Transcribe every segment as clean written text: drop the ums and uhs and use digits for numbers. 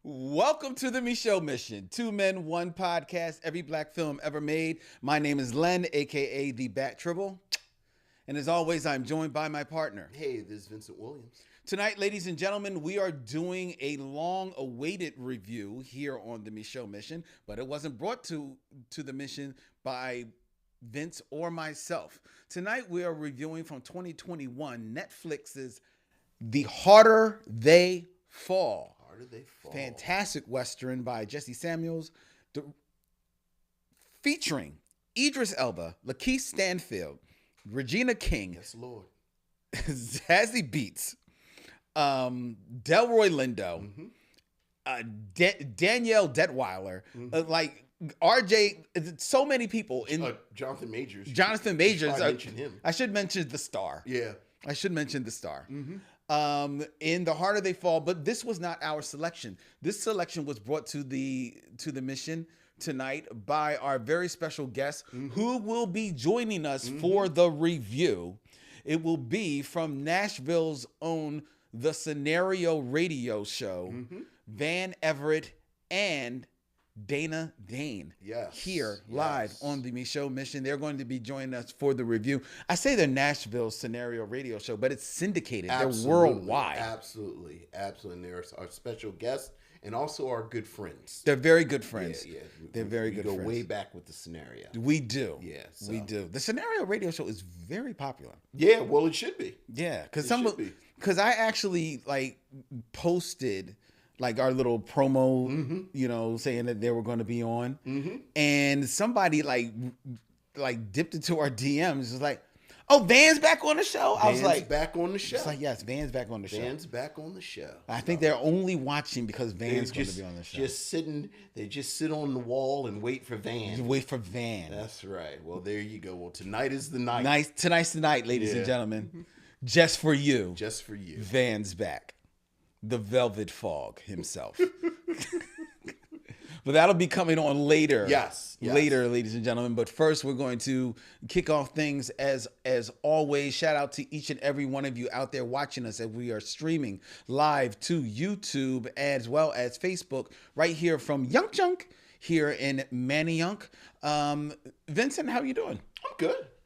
Welcome to the Micheaux Mission. 2 men, 1 podcast, every black film ever made. My name is Len, aka the Bat Tribble. And as always, I'm joined by my partner. Hey, this is Vincent Williams. Tonight, ladies and gentlemen, we are doing a long-awaited review here on the Micheaux Mission, but it wasn't brought to the mission by Vince or myself. Tonight, we are reviewing from 2021 Netflix's The Harder They Fall. They fall. Fantastic Western by Jesse Samuels, featuring Idris Elba, LaKeith Stanfield, Regina King, yes, Lord, Zazie Beats, Delroy Lindo, Danielle Detweiler, like RJ, so many people in Jonathan Majors. Jonathan Majors. Mention him. I should mention the star. Yeah, I should mention the star. In The Harder They Fall, but this was not our selection. This selection was brought to the mission tonight by our very special guest who will be joining us for the review. It will be from Nashville's own The Scenario Radio Show, Van Everette and Dana Dane, here live on the Micheaux Mission. They're going to be joining us for the review. I say they're Nashville Scenario Radio Show, but it's syndicated. Absolutely, they're worldwide. Absolutely. And they're our special guests and also our good friends. They're very good friends. Yeah. They're very good friends. We go way back with the Scenario. We do. Yeah, we do. The Scenario Radio Show is very popular. Yeah, well, it should be. Yeah, because I actually posted our little promo, saying that they were going to be on, and somebody dipped into our DMs. Was like, "Oh, Van's back on the show." I was like, "Back on the show." It's like, yes, Van's back on the show. Van's back on the show. I think they're only watching because Van's going to be on the show. They just sit on the wall and wait for Van. Just wait for Van. That's right. Well, there you go. Well, tonight is the night. Tonight's the night, ladies and gentlemen. Just for you. Just for you. Van's back. The Velvet Fog himself. But that'll be coming on later. Yes. Later, ladies and gentlemen. But first, we're going to kick off things as always. Shout out to each and every one of you out there watching us as we are streaming live to YouTube as well as Facebook right here from Yunk Junk here in Manayunk. Vincent, how are you doing?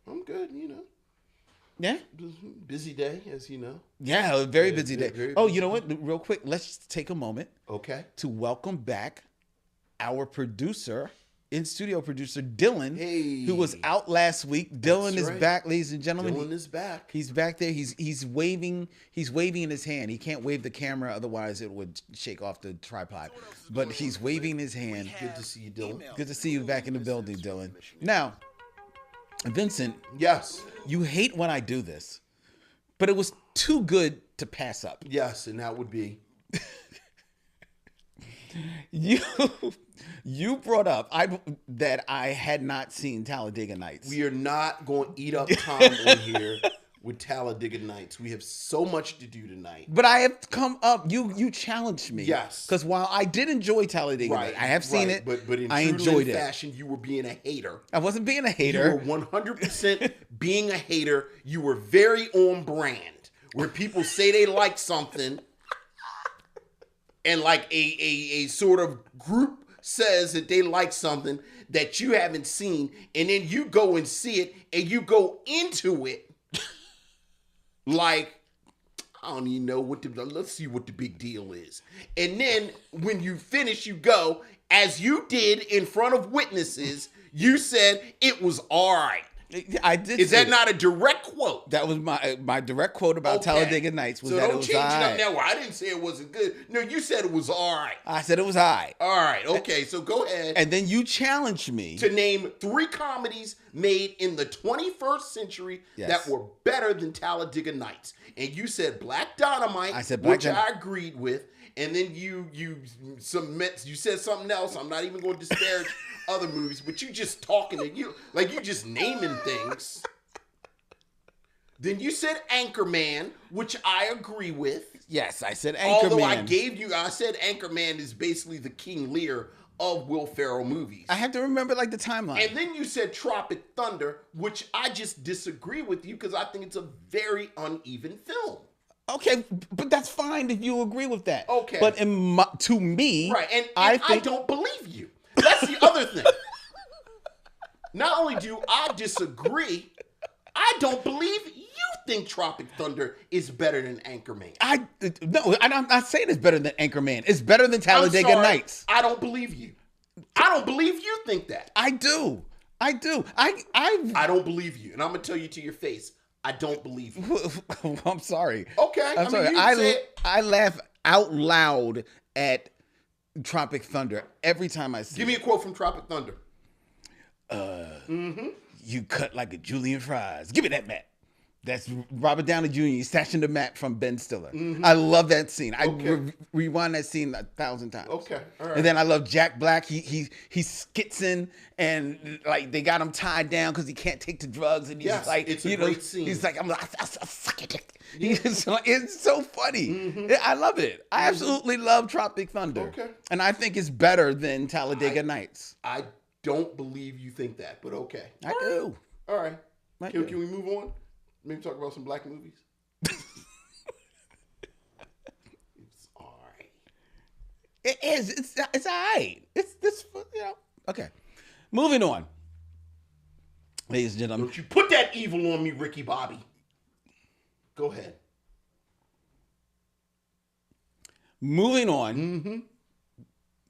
I'm good, Yeah? Busy day, as you know. Yeah, a very busy day. You know what? Real quick, let's take a moment. Okay. To welcome back our producer, in-studio producer, Dylan, who was out last week. Dylan is back, ladies and gentlemen. Dylan is back. He's back there. He's waving in his hand. He can't wave the camera, otherwise it would shake off the tripod. But he's waving his hand. Good to see you, Dylan. Good to see you back in the building, Dylan. Now, Vincent. Yes. You hate when I do this, but it was too good to pass up. Yes, and that would be... You brought up that I had not seen Talladega Nights. We are not going to eat up time on here with Talladega Nights. We have so much to do tonight. But I have come up. You challenged me. Yes. Because while I did enjoy Talladega Nights, I have seen it. But in I enjoyed it. Fashion, you were being a hater. I wasn't being a hater. You were 100% being a hater. You were very on brand. Where people say they like something, and like a sort of group says that they like something that you haven't seen, and then you go and see it, and you go into it like, I don't even know let's see what the big deal is. And then when you finish, you go, as you did in front of witnesses, you said it was all right. I did. Is that not a direct quote? That was my direct quote about Talladega Nights. Was that it was all right. So don't change it up now. I didn't say it wasn't good. No, you said it was all right. I said it was all right. All right. Okay. So go ahead. And then you challenged me to name 3 comedies made in the 21st century that were better than Talladega Nights. And you said Black Dynamite, I agreed with. And then you said something else. I'm not even going to disparage other movies, but you just talking to you just naming things. Then you said Anchorman, which I agree with. Yes, I said Anchorman. Although I said Anchorman is basically the King Lear of Will Ferrell movies. I have to remember the timeline. And then you said Tropic Thunder, which I just disagree with you because I think it's a very uneven film. Okay, but that's fine if you agree with that. Okay. But to me, right, and I don't believe you. That's the other thing. Not only do I disagree, I don't believe you think Tropic Thunder is better than Anchorman. No, I'm not saying it's better than Anchorman. It's better than Talladega Nights. I don't believe you. I don't believe you think that. I do. I don't believe you, and I'm gonna tell you to your face. I don't believe you. I'm sorry. Okay, I'm sorry. I laugh out loud at Tropic Thunder every time I see it. Give me a quote from Tropic Thunder. You cut like a Julian Fries. Give me that map. That's Robert Downey Jr. stashing the map from Ben Stiller. I love that scene. I rewind that scene 1,000 times. Okay, all right. And then I love Jack Black. He skits in and like they got him tied down because he can't take the drugs and he's like, it's a great scene. He's like, I'll suck it. It's so funny. I love it. I absolutely love Tropic Thunder. Okay. And I think it's better than Talladega Nights. I don't believe you think that, but okay. I do. All right. Can we move on? Maybe talk about some black movies. It's all right. It is. It's all right. It's this. Okay. Moving on, ladies and gentlemen. Don't you put that evil on me, Ricky Bobby. Go ahead. Moving on.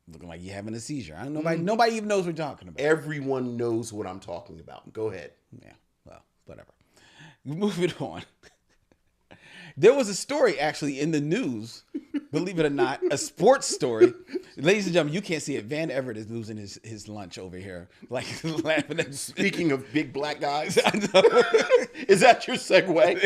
Looking like you're having a seizure. I don't know. Nobody even knows what we're talking about. Everyone knows what I'm talking about. Go ahead. Yeah. Well, whatever. Moving on. There was a story actually in the news, believe it or not, a sports story. Ladies and gentlemen, you can't see it. Van Everett is losing his lunch over here, like laughing at. Speaking of big black guys, I know. Is that your segue?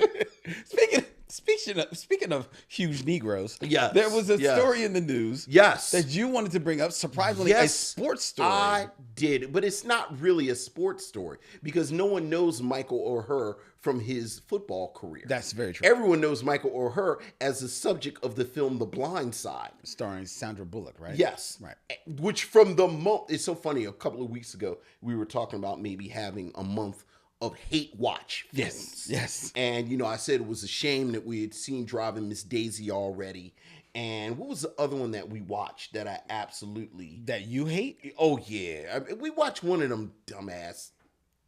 Speaking of huge Negroes, yes, there was a story in the news, that you wanted to bring up. Surprisingly, a sports story. I did, but it's not really a sports story because no one knows Michael or her from his football career. That's very true. Everyone knows Michael or her as the subject of the film The Blind Side, starring Sandra Bullock, right? Yes, right. Which from the it's so funny. A couple of weeks ago, we were talking about maybe having a month of hate watch films. Yes. And, I said it was a shame that we had seen Driving Miss Daisy already. And what was the other one that we watched that I absolutely... That you hate? Oh, yeah. We watched one of them dumbass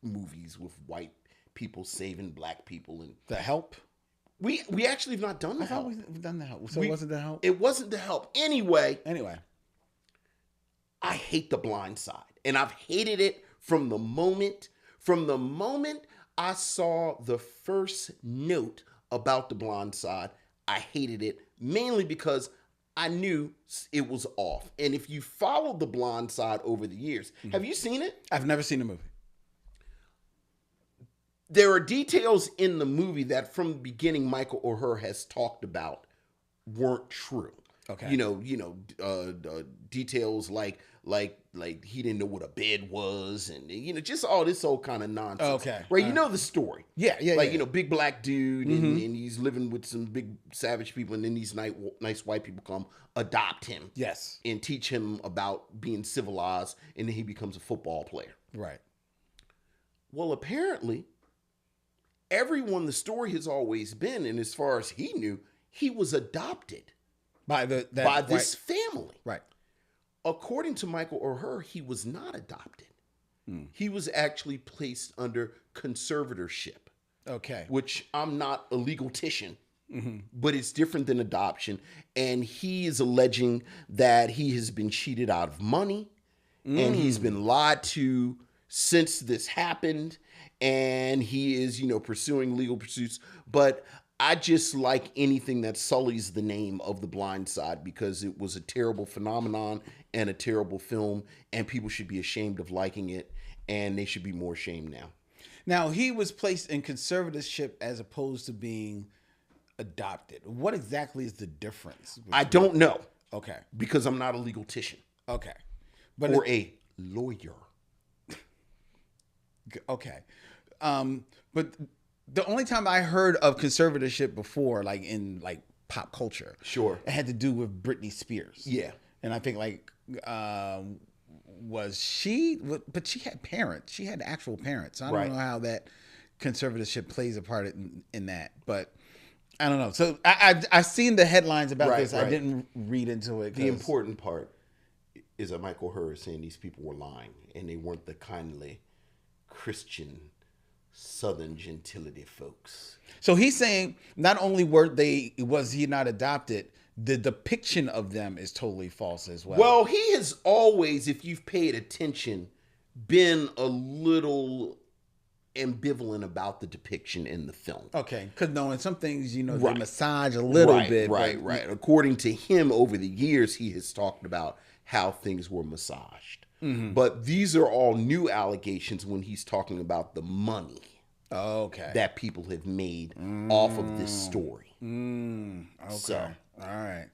movies with white people saving black people. And The Help? We actually have not done The Help. We've done The Help. So it wasn't The Help? It wasn't The Help. Anyway. I hate The Blind Side. And I've hated it from the moment I saw the first note about The Blind Side. I hated it mainly because I knew it was off. And if you followed The Blind Side over the years, have you seen it? I've never seen the movie. There are details in the movie that from the beginning Michael or her has talked about weren't true. Okay. Details like he didn't know what a bed was, and just all this old kind of nonsense. Okay, right? You know the story. Yeah. Big black dude, and he's living with some big savage people, and then these nice white people come adopt him. Yes, and teach him about being civilized, and then he becomes a football player. Right. Well, apparently, everyone the story has always been, and as far as he knew, he was adopted by this family. Right. According to Michael or her, he was not adopted. He was actually placed under conservatorship. Okay. Which I'm not a legaltician, but it's different than adoption. And he is alleging that he has been cheated out of money and he's been lied to since this happened. And he is, pursuing legal pursuits. But I just like anything that sullies the name of The Blind Side because it was a terrible phenomenon and a terrible film, and people should be ashamed of liking it, and they should be more ashamed now. Now, he was placed in conservatorship as opposed to being adopted. What exactly is the difference? I don't know. Okay. Because I'm not a legaltician. Okay. Or a lawyer. Okay. But the only time I heard of conservatorship before, like in pop culture, sure, it had to do with Britney Spears. Yeah, and I think was she? But she had parents. She had actual parents. I don't know how that conservatorship plays a part in that. But I don't know. So I seen the headlines about this. Right. I didn't read into it. The important part is that Michael Herr is saying these people were lying and they weren't the kindly Christian Southern gentility folks. So he's saying not only was he not adopted, the depiction of them is totally false as well. Well, he has always, if you've paid attention, been a little ambivalent about the depiction in the film. Okay, because knowing some things, they massage a little bit. Right. According to him, over the years, he has talked about how things were massaged. Mm-hmm. But these are all new allegations when he's talking about the money that people have made off of this story. Okay. So. All right.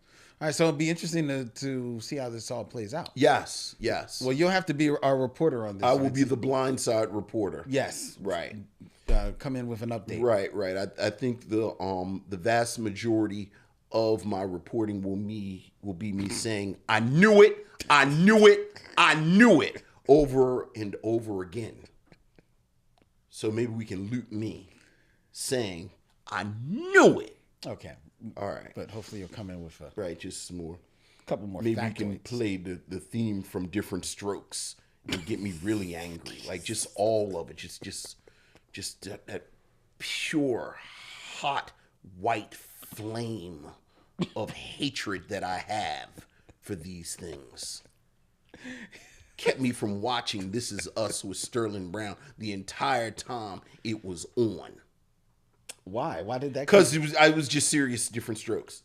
So it'll be interesting to see how this all plays out. Yes. Well, you'll have to be our reporter on this. I will be the blindside reporter. Yes. Right. Come in with an update. Right. I think the vast majority of my reporting will be me saying, I knew it, over and over again. So maybe we can loop me saying, I knew it. Okay. All right. But hopefully you'll come in with just some more. Couple more. Maybe factoids. we can play the theme from Different Strokes and get me really angry. Like just all of it. Just that pure, hot, white flame of hatred that I have for these things. Kept me from watching This Is Us with Sterling Brown the entire time it was on. Why? Why did that? Because I was just serious Different Strokes.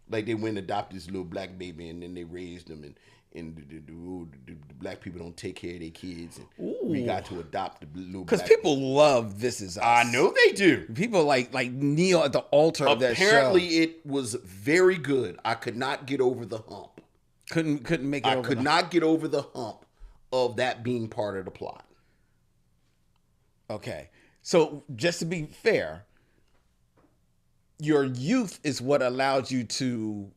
Like they went and adopted this little black baby and then they raised them and the black people don't take care of their kids and we got to adopt the little. Because people love This Is Us. I know they do. People like kneel at the altar of that show. Apparently, it was very good. I could not get over the hump. Couldn't make it. I could not get over the hump of that being part of the plot. Okay, so just to be fair, your youth is what allowed you to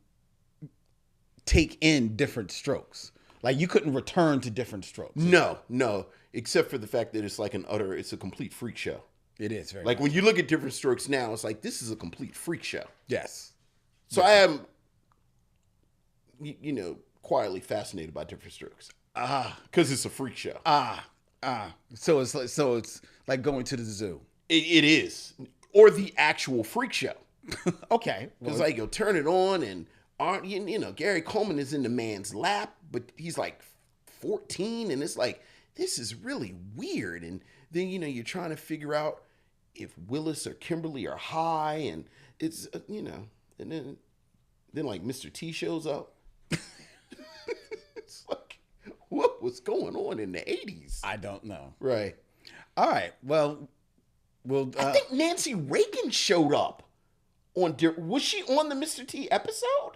take in Different Strokes. Like you couldn't return to Different Strokes. No, except for the fact that it's like it's a complete freak show. It is very like much. when you look at Different Strokes now, it's like this is a complete freak show. Yes. So I am, quietly fascinated by Different Strokes. Because it's a freak show. So it's like going to the zoo. It is, or the actual freak show. Okay. Because like you'll turn it on and Gary Coleman is in the man's lap, but he's like 14, and it's like this is really weird. And then you're trying to figure out if Willis or Kimberly are high, and it's and then like Mr. T shows up. It's like what was going on in the 80s? I don't know. Right. All right. Well, I think Nancy Reagan showed up. Was she on the Mr. T episode?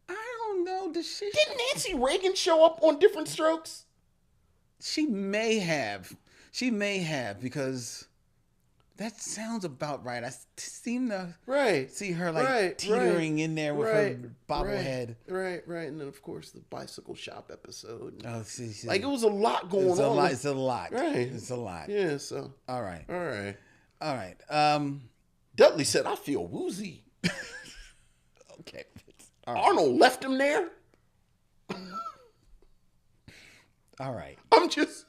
I don't know. Didn't Nancy Reagan show up on Different Strokes? She may have because that sounds about right. I seem to see her teetering in there with her bobblehead. Right. And then of course the bicycle shop episode. Oh, see. Like it was a lot going on. It's a lot. Right. It's a lot. Yeah. So. All right. Dudley said, "I feel woozy." Okay. Arnold left him there. All right. I'm just.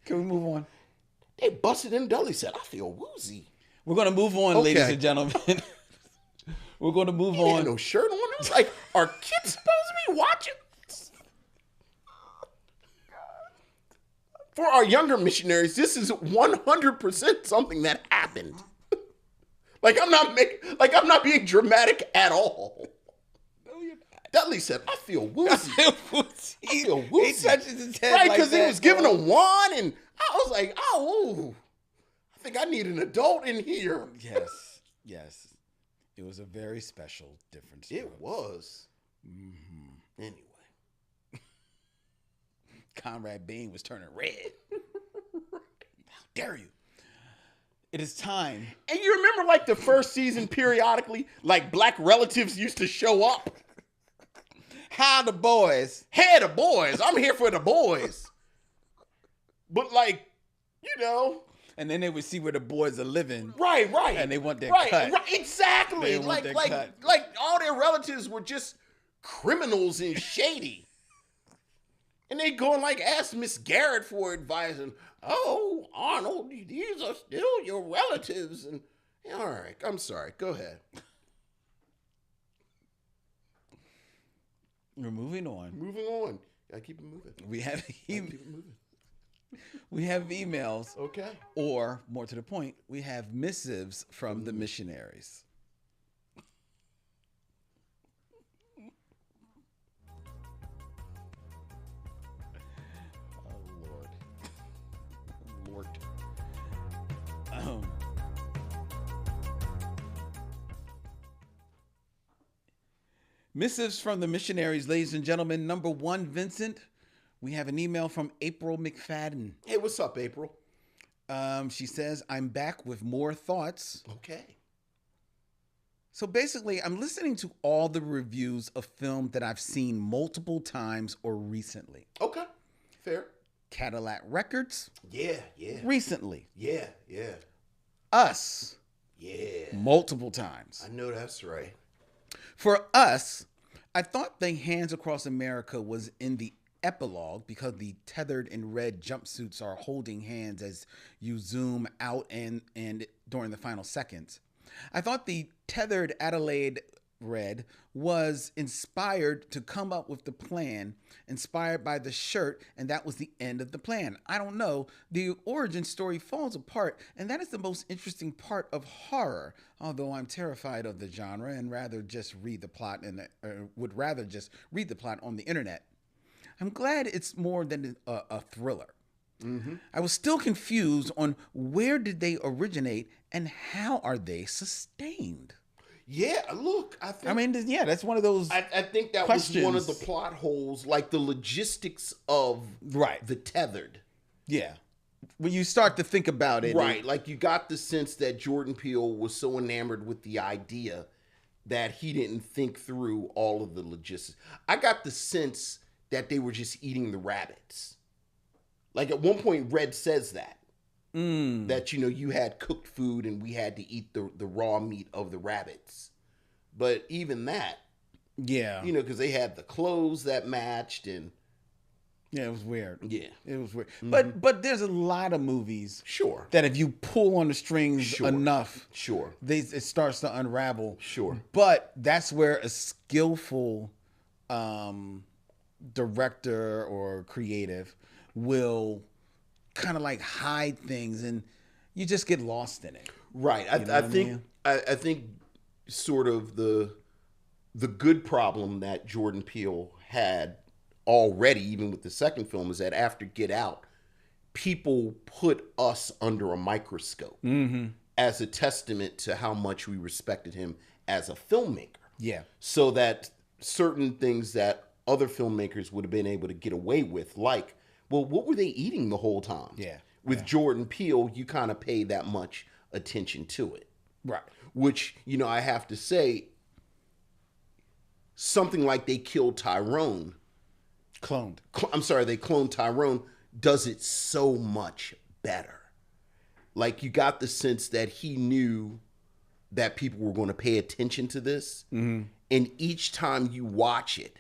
Can we move on? They busted in. Dudley said, "I feel woozy." We're gonna move on, ladies and gentlemen. We're gonna move on. Had no shirt on. It was like, are kids supposed to be watching? For our younger missionaries, this is 100% something that happened. I'm not being dramatic at all. No, you're not. Dudley said, "I feel woozy." I feel woozy. He touches his head right, because he was giving a wand, and I was like, I think I need an adult in here. Yes. It was a very special difference. It was. Mm-hmm. Anyway. Conrad Bain was turning red. How dare you? It is time. And you remember like the first season periodically, like black relatives used to show up? How the boys? Hey, the boys. I'm here for the boys. But And then they would see where the boys are living. Right. And they want their cut. Right, exactly. Like all their relatives were just criminals and shady. And they go and ask Miss Garrett for advice. And, oh, Arnold, these are still your relatives. And all right, I'm sorry. Go ahead. We're moving on. I keep it moving. We have emails. Okay. Or, more to the point, we have missives from the missionaries. Lord. Missives from the missionaries, ladies and gentlemen. Number 1, Vincent. We have an email from April McFadden. Hey, what's up, April? She says, I'm back with more thoughts. Okay. So basically, I'm listening to all the reviews of film that I've seen multiple times or recently. Okay. Fair. Cadillac Records. Yeah. Recently. Yeah. Us. Yeah. Multiple times. I know that's right. For Us, I thought the Hands Across America was in the epilogue because the tethered in red jumpsuits are holding hands as you zoom out and during the final seconds. I thought the tethered Adelaide red was inspired to come up with the plan, inspired by the shirt, and that was the end of the plan. I don't know. The origin story falls apart, and that is the most interesting part of horror, although I'm terrified of the genre and would rather just read the plot on the internet. I'm glad it's more than a thriller. Mm-hmm. I was still confused on where did they originate and how are they sustained. Yeah, look, that's one of those. I think that questions. Was one of the plot holes, like the logistics of the tethered. Yeah, when you start to think about it, right? Like you got the sense that Jordan Peele was so enamored with the idea that he didn't think through all of the logistics. I got the sense that they were just eating the rabbits. Like at one point, Red says that. That, you had cooked food and we had to eat the raw meat of the rabbits. But even that, because they had the clothes that matched and... Yeah, it was weird. Yeah. It was weird. Mm-hmm. But there's a lot of movies that if you pull on the strings enough, it starts to unravel. Sure. But that's where a skillful director or creative will kind of hide things and you just get lost in it. Right. I think sort of the good problem that Jordan Peele had already, even with the second film, is that after Get Out, people put Us under a microscope as a testament to how much we respected him as a filmmaker. Yeah. So that certain things that other filmmakers would have been able to get away with, like, well, what were they eating the whole time? Yeah. With Jordan Peele, you kind of pay that much attention to it. Right. Which, I have to say, something like they killed Tyrone. They cloned Tyrone, does it so much better. Like, you got the sense that he knew that people were going to pay attention to this. Mm-hmm. And each time you watch it,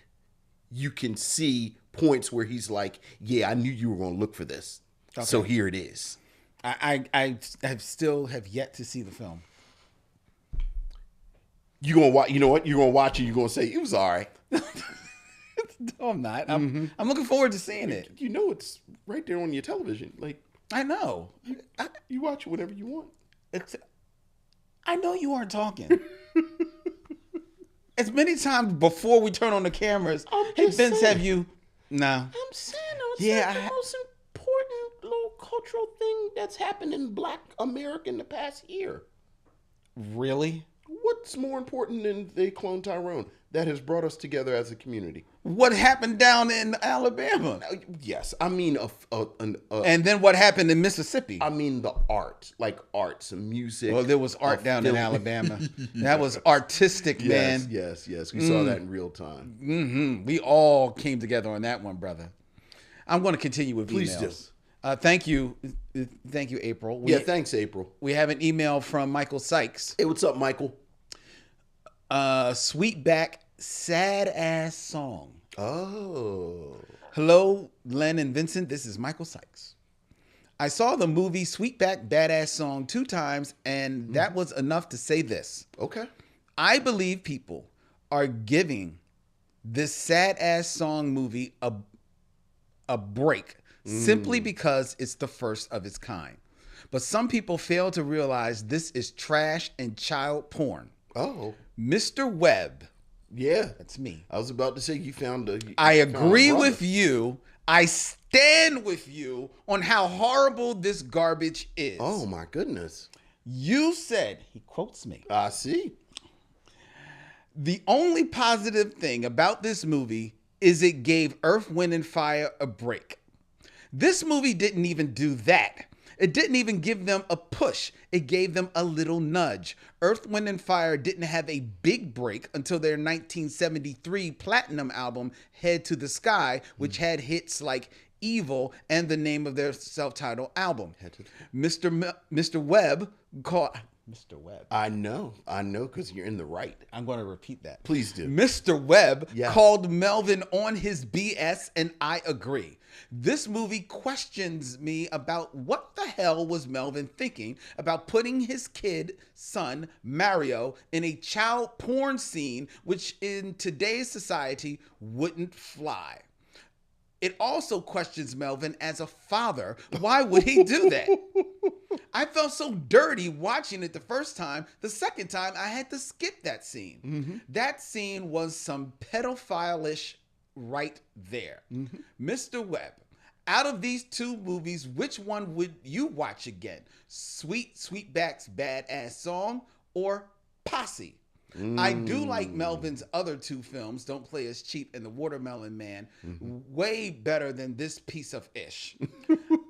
you can see points where he's like, yeah, I knew you were going to look for this. Okay. So here it is. I still have yet to see the film. You're going to watch, you know what? You're going to watch it. You're going to say, it was all right. No, I'm not. I'm looking forward to seeing it. It's right there on your television. Like, I know. You watch it whenever you want. I know you aren't talking. As many times before we turn on the cameras, hey, Vince, have you? No. I'm saying, it's the most important little cultural thing that's happened in Black America in the past year. Really? What's more important than they cloned Tyrone? That has brought us together as a community. What happened down in Alabama? Yes, I mean, and then what happened in Mississippi? I mean, the art, like arts and music. Well, there was art down in Alabama. That was artistic, man. Yes. We saw that in real time. Mm-hmm. We all came together on that one, brother. I'm going to continue with emails. Please Thank you, April. Thanks, April. We have an email from Michael Sykes. Hey, what's up, Michael? Sweetback, sad ass song. Oh. Hello, Len and Vincent. This is Michael Sykes. I saw the movie Sweetback Badass Song 2 times, and that was enough to say this. Okay. I believe people are giving this sad ass song movie a break simply because it's the first of its kind. But some people fail to realize this is trash and child porn. Oh. Mr. Webb. Yeah. That's me. I was about to say you found a... I agree with you. I stand with you on how horrible this garbage is. Oh, my goodness. You said, he quotes me, I see. The only positive thing about this movie is it gave Earth, Wind, and Fire a break. This movie didn't even do that. It didn't even give them a push. It gave them a little nudge. Earth, Wind, and Fire didn't have a big break until their 1973 platinum album, Head to the Sky, which had hits like Evil and the name of their self-titled album. Mr. Webb called... Mr. Webb. I know, because you're in the right. I'm going to repeat that. Please do. Mr. Webb called Melvin on his BS, and I agree. This movie questions me about what the hell was Melvin thinking about putting his son, Mario, in a child porn scene, which in today's society wouldn't fly. It also questions Melvin as a father. Why would he do that? I felt so dirty watching it the first time. The second time, I had to skip that scene. Mm-hmm. That scene was some pedophile-ish right there. Mm-hmm. Mr. Webb, out of these two movies, which one would you watch again? Sweetback's Badass Song or Posse? I do like Melvin's other two films, Don't Play As Cheap and The Watermelon Man, way better than this piece of ish.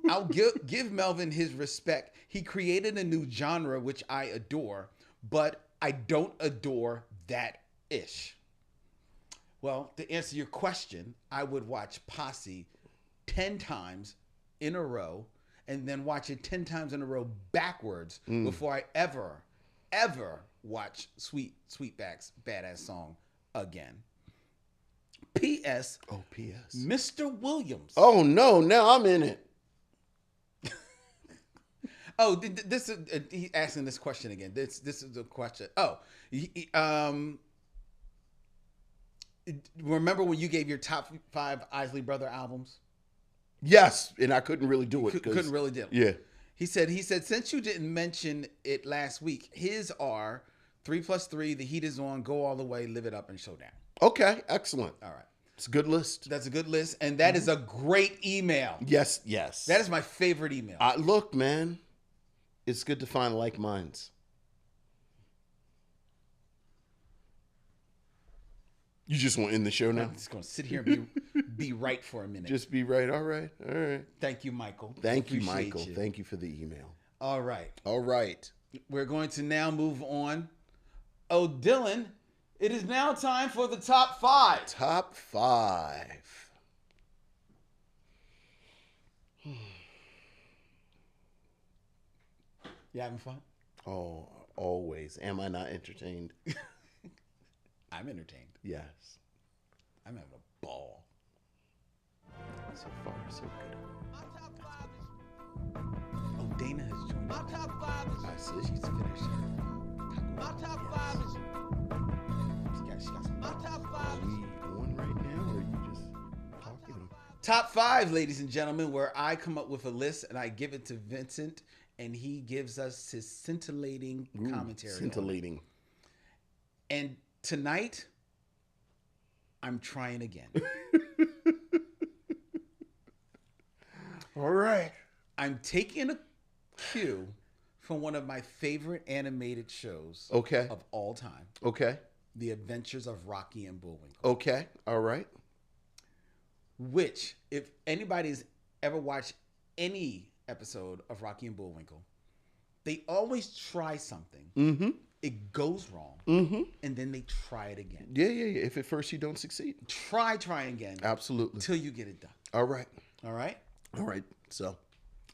I'll give Melvin his respect. He created a new genre, which I adore, but I don't adore that ish. Well, to answer your question, I would watch Posse 10 times in a row and then watch it 10 times in a row backwards before I ever watch Sweetback's Badass Song again. P.S. Oh, P.S. Mr. Williams. Oh, no. Now I'm in it. Oh, this is he's asking this question again. This is the question. Oh, remember when you gave your top 5 Isley Brother albums? Yes, and I couldn't really do it. Couldn't really do it. Yeah. He said, since you didn't mention it last week, his are 3+3, The Heat Is On, Go All the Way, Live It Up, and Showdown. Okay, excellent. All right. It's a good list. That's a good list, and that is a great email. Yes. That is my favorite email. Look, man, it's good to find like minds. You just want to end the show now? I'm just going to sit here and be right for a minute. Just be right. All right. Thank you, Michael. Thank you, Michael. Thank you for the email. All right. We're going to now move on. Oh, Dylan, it is now time for the top 5. Top 5. You having fun? Oh, always. Am I not entertained? I'm entertained. Yes. I'm having a ball. So far, so good. Oh, Dana has joined us. My top 5 is... I see. She's finished her. My top 5 is... She got some. My top 5 Are we on right now, or are you just talking? Top 5, ladies and gentlemen, where I come up with a list and I give it to Vincent, and he gives us his scintillating commentary. Scintillating. And tonight, I'm trying again. All right. I'm taking a cue from one of my favorite animated shows of all time. Okay. The Adventures of Rocky and Bullwinkle. Okay. All right. Which, if anybody's ever watched any episode of Rocky and Bullwinkle, they always try something. Mm-hmm. It goes wrong. Mm-hmm. And then they try it again. Yeah. If at first you don't succeed. Try again. Absolutely. Until you get it done. All right. All right? All right. So,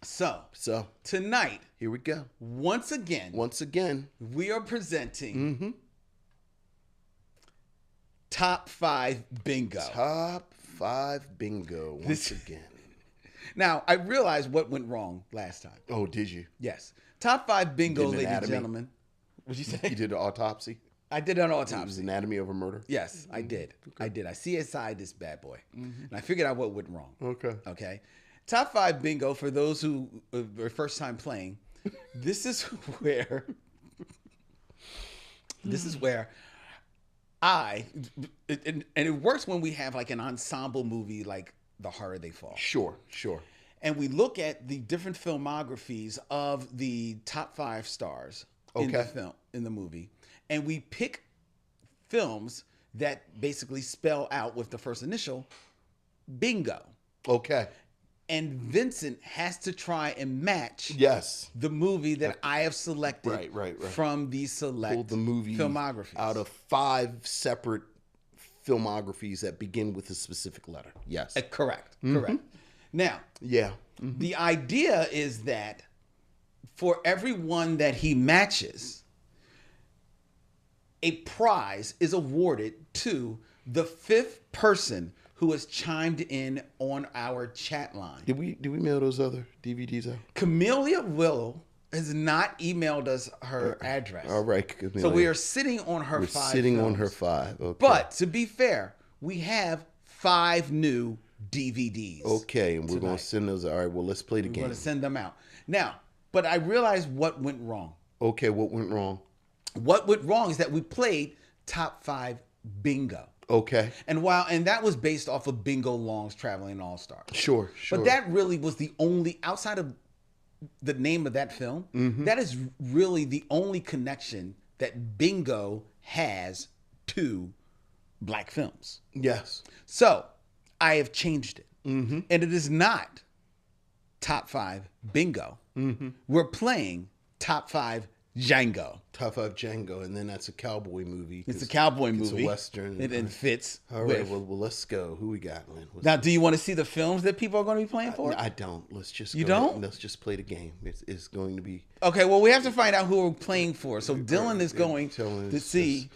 So tonight, here we go. Once again, we are presenting Top 5 Bingo. Top 5 Bingo once again. Now, I realized what went wrong last time. Oh, did you? Yes. Top 5 Bingo, ladies and gentlemen. What'd you say? You did an autopsy? I did an autopsy. It was Anatomy of a Murder? Yes, I did. Okay. I did. I CSI'd this bad boy. And I figured out what went wrong. Okay. Top 5 Bingo, for those who are first time playing, this is where and it works when we have like an ensemble movie like The Harder They Fall. Sure. And we look at the different filmographies of the top 5 stars in the movie, and we pick films that basically spell out with the first initial Bingo. Okay. And Vincent has to try and match the movie that I have selected from the select the movie filmographies. Out of 5 separate filmographies that begin with a specific letter. Yes. Correct. Now, the idea is that for every one that he matches, a prize is awarded to the 5th person who has chimed in on our chat line. Did we mail those other DVDs out? Camellia Willow has not emailed us her address. All right, Camellia. So we are sitting on her 5 films. on her 5. Okay. But to be fair, we have 5 new DVDs. Okay, and we're going to send those. All right, well, let's play the game. We're going to send them out. Now, but I realized what went wrong. Okay, what went wrong? What went wrong is that we played Top 5 Bingo. Okay. And that was based off of Bingo Long's Traveling All-Stars. Sure. But that really was the only, outside of the name of that film, that is really the only connection that Bingo has to black films. Yes. So I have changed it. And it is not Top 5 Bingo. We're playing Top 5 Django. Top 5 Django, and then that's a cowboy movie. It's a cowboy movie. It's a Western. It fits. All right, well, let's go. Who we got, Lynn? Now, do you want to see the films that people are going to be playing for? I don't. Let's just You don't? Let's just play the game. It's going to be... Okay, well, we have to find out who we're playing for. So Dylan is going to see...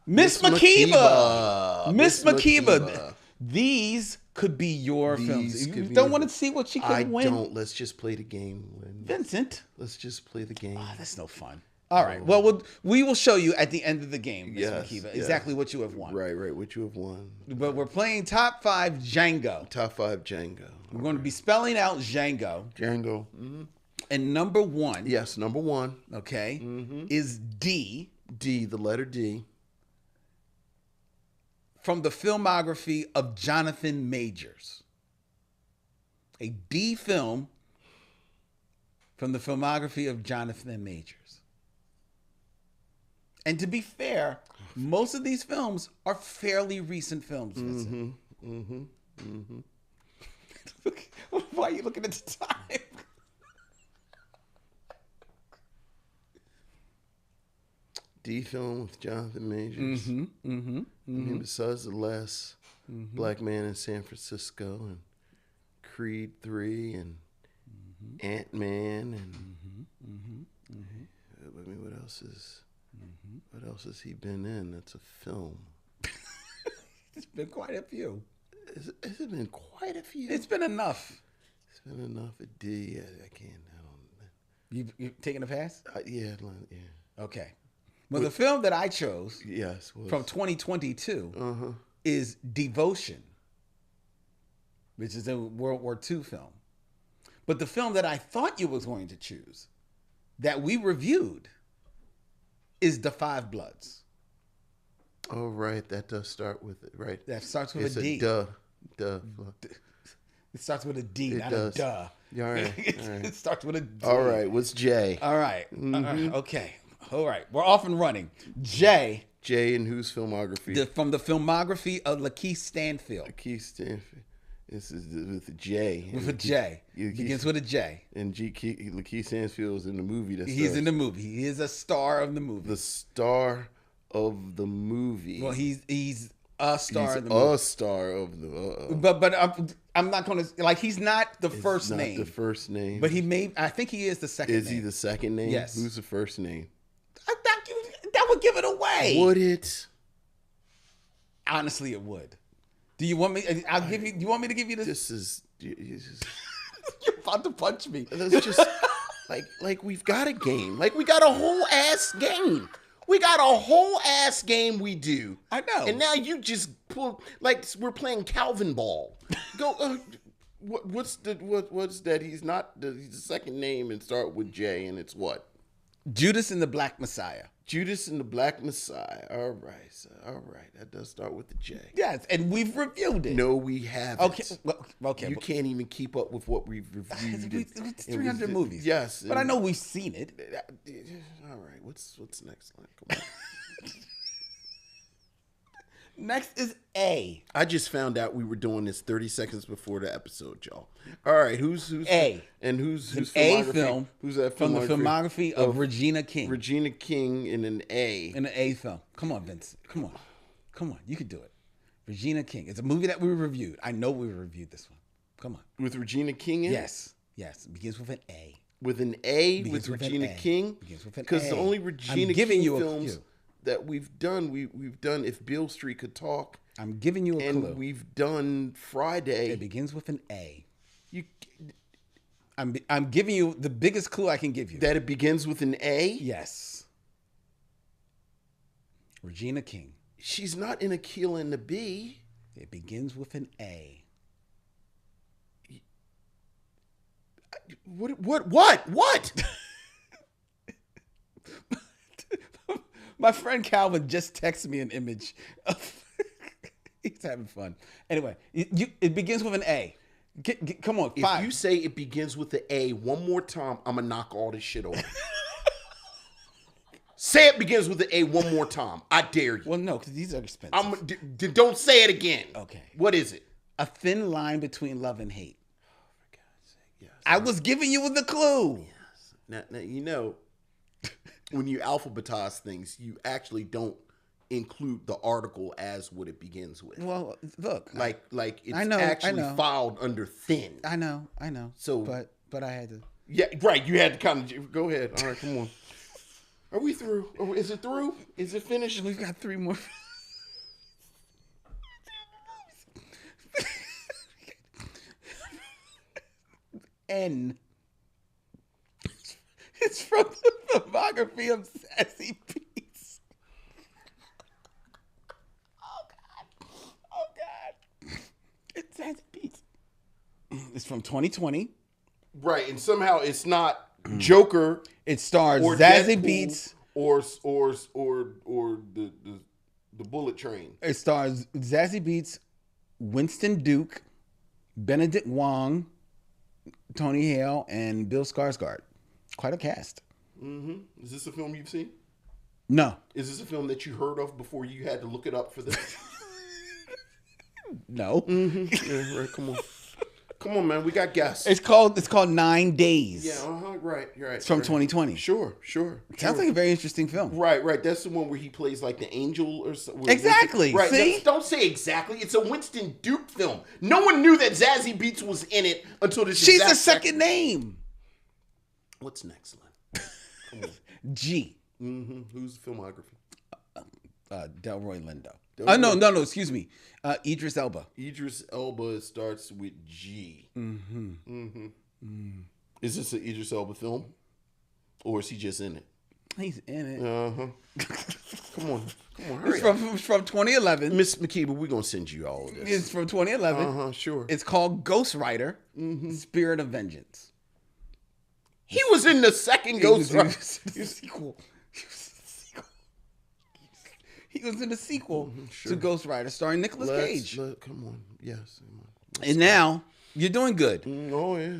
Miss Makiba. Miss Makiba. These could be your films. You don't want to see what she could win? I don't. Let's just play the game, Lynn. Vincent. Let's just play the game. Oh, that's no fun. All right. Well, we will show you at the end of the game, Miss Makiba, exactly what you have won. Right. What you have won. But we're playing Top 5 Django. Top 5 Django. We're going to be spelling out Django. Django. And number 1. Yes, number 1. Okay. Is D. D, the letter D. From the filmography of Jonathan Majors. A D film from the filmography of Jonathan Majors. And to be fair, most of these films are fairly recent films, Vincent. Why are you looking at the time? D film with Jonathan Majors. I mean, besides The Last Black Man in San Francisco and Creed 3 and Ant-Man and I mean, what else has he been in? That's a film. It's been quite a few. Has it been quite a few? It's been enough. It's been enough at D. I can't. I don't. You taking a pass? Yeah. Okay. Well, the film that I chose from 2022 is Devotion, which is a World War II film. But the film that I thought you was going to choose, that we reviewed, is The Five Bloods. Oh, right. That does start with it, right? That starts with a D. Duh. It starts with a D, not a duh. All right. It starts with a D. All right. What's J? All right. Okay. All right. We're off and running. J. J in whose filmography? From the filmography of LaKeith Stanfield. LaKeith Stanfield. This is with a J. With a J. Begins with a J. And LaKeith Stanfield is in the movie. He's in the movie. He is a star of the movie. The star of the movie. Well, he's a star He's in the movie. a star of the. But I'm not going to like. He's not the first not name. The first name. But he may. I think he is the second. Is he the second name? Yes. Who's the first name? That would give it away. Would it? Honestly, it would. Do you want me? I'll give you. Do you want me to give you this? This is. You're about to punch me. That's just like we've got a game. Like we got a whole ass game. We got a whole ass game we do. I know. And now you just pull like we're playing Calvin ball. Go. What's that? He's the second name and start with J and it's what? Judas and the Black Messiah. Judas and the Black Messiah. All right, sir. All right. That does start with the J. Yes, and we've reviewed it. No, we haven't. Okay. Well, okay. You can't even keep up with what we've reviewed. It's 300 movies. Yes. But I know we've seen it. All right. What's next line? Come on. Next is A. I just found out we were doing this 30 seconds before the episode, y'all. All right, who's A? And who's A film? Who's that from the filmography of Regina King? Regina King in an A. In an A film. Come on, Vince. Come on. You can do it. Regina King. It's a movie that we reviewed. I know we reviewed this one. Come on. With Regina King in it? Yes. It begins with an A. With an A Begins with with Regina an A. King? Begins with an Because A. the only Regina I'm giving King you a films clue. that we've done, we've done If Beale Street Could Talk. I'm giving you a clue. And we've done Friday. It begins with an A. You, I'm giving you the biggest clue I can give you. That it begins with an A? Yes. Regina King. She's not in Aquila and the Bee. It begins with an A. What? My friend Calvin just texted me an image of he's having fun. Anyway, it begins with an A. Come on, 5. If you say it begins with the A one more time, I'm gonna knock all this shit over. Say it begins with the A one more time. I dare you. Well, no, because these are expensive. Don't say it again. Okay. What is it? A thin line between love and hate. Oh, for God's sake, yes. I was giving you the clue. Yes. Now you know, when you alphabetize things, you actually don't include the article as what it begins with. Well, look, like it's I know, actually filed under thin. I know. So, but I had to. Yeah, right. You had to kind of go ahead. All right, come on. Are we through? Is it through? Is it finished? We've got 3 more. N. It's from the filmography of Zazie Beats. Oh God. It's Zazie Beats. It's from 2020. Right, and somehow it's not Joker. It stars or Zazie Deadpool Beats or the Bullet Train. It stars Zazie Beats, Winston Duke, Benedict Wong, Tony Hale, and Bill Skarsgård. Quite a cast. Mm-hmm. Is this a film you've seen? No. Is this a film that you heard of before you had to look it up for this? No. Mm-hmm. Yeah, right. Come on, man. We got guests. It's called 9 Days. Yeah. Right. You're right. It's from 2020. Sure. Sounds like a very interesting film. Right. That's the one where he plays like the angel or something. Exactly. Right. See? Don't say exactly. It's a Winston Duke film. No one knew that Zazie Beats was in it until this. She's the second name. What's next, Len? Come on. G. Mm-hmm. Who's the filmography? Delroy Lindo. No. Excuse me. Idris Elba. Idris Elba starts with G. Is this an Idris Elba film, or is he just in it? He's in it. Come on, hurry It's from 2011. Miss McKeever, we're gonna send you all of this. It's from 2011. Sure. It's called Ghost Rider: Spirit of Vengeance. He was in the second Ghost Rider. Sequel. He was in the sequel to Ghost Rider, starring Nicolas Cage. Come on, yes. And now you're doing good. Oh yeah.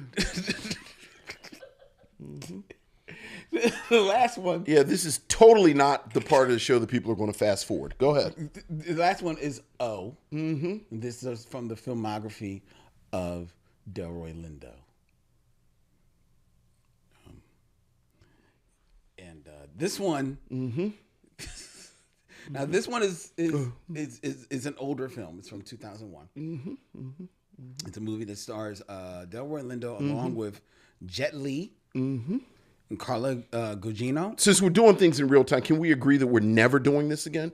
The last one. Yeah, this is totally not the part of the show that people are going to fast forward. Go ahead. The last one is O. This is from the filmography of Delroy Lindo. And this one, Now this one is an older film. It's from 2001. It's a movie that stars Delroy Lindo along with Jet Li and Carla Gugino. Since we're doing things in real time, can we agree that we're never doing this again?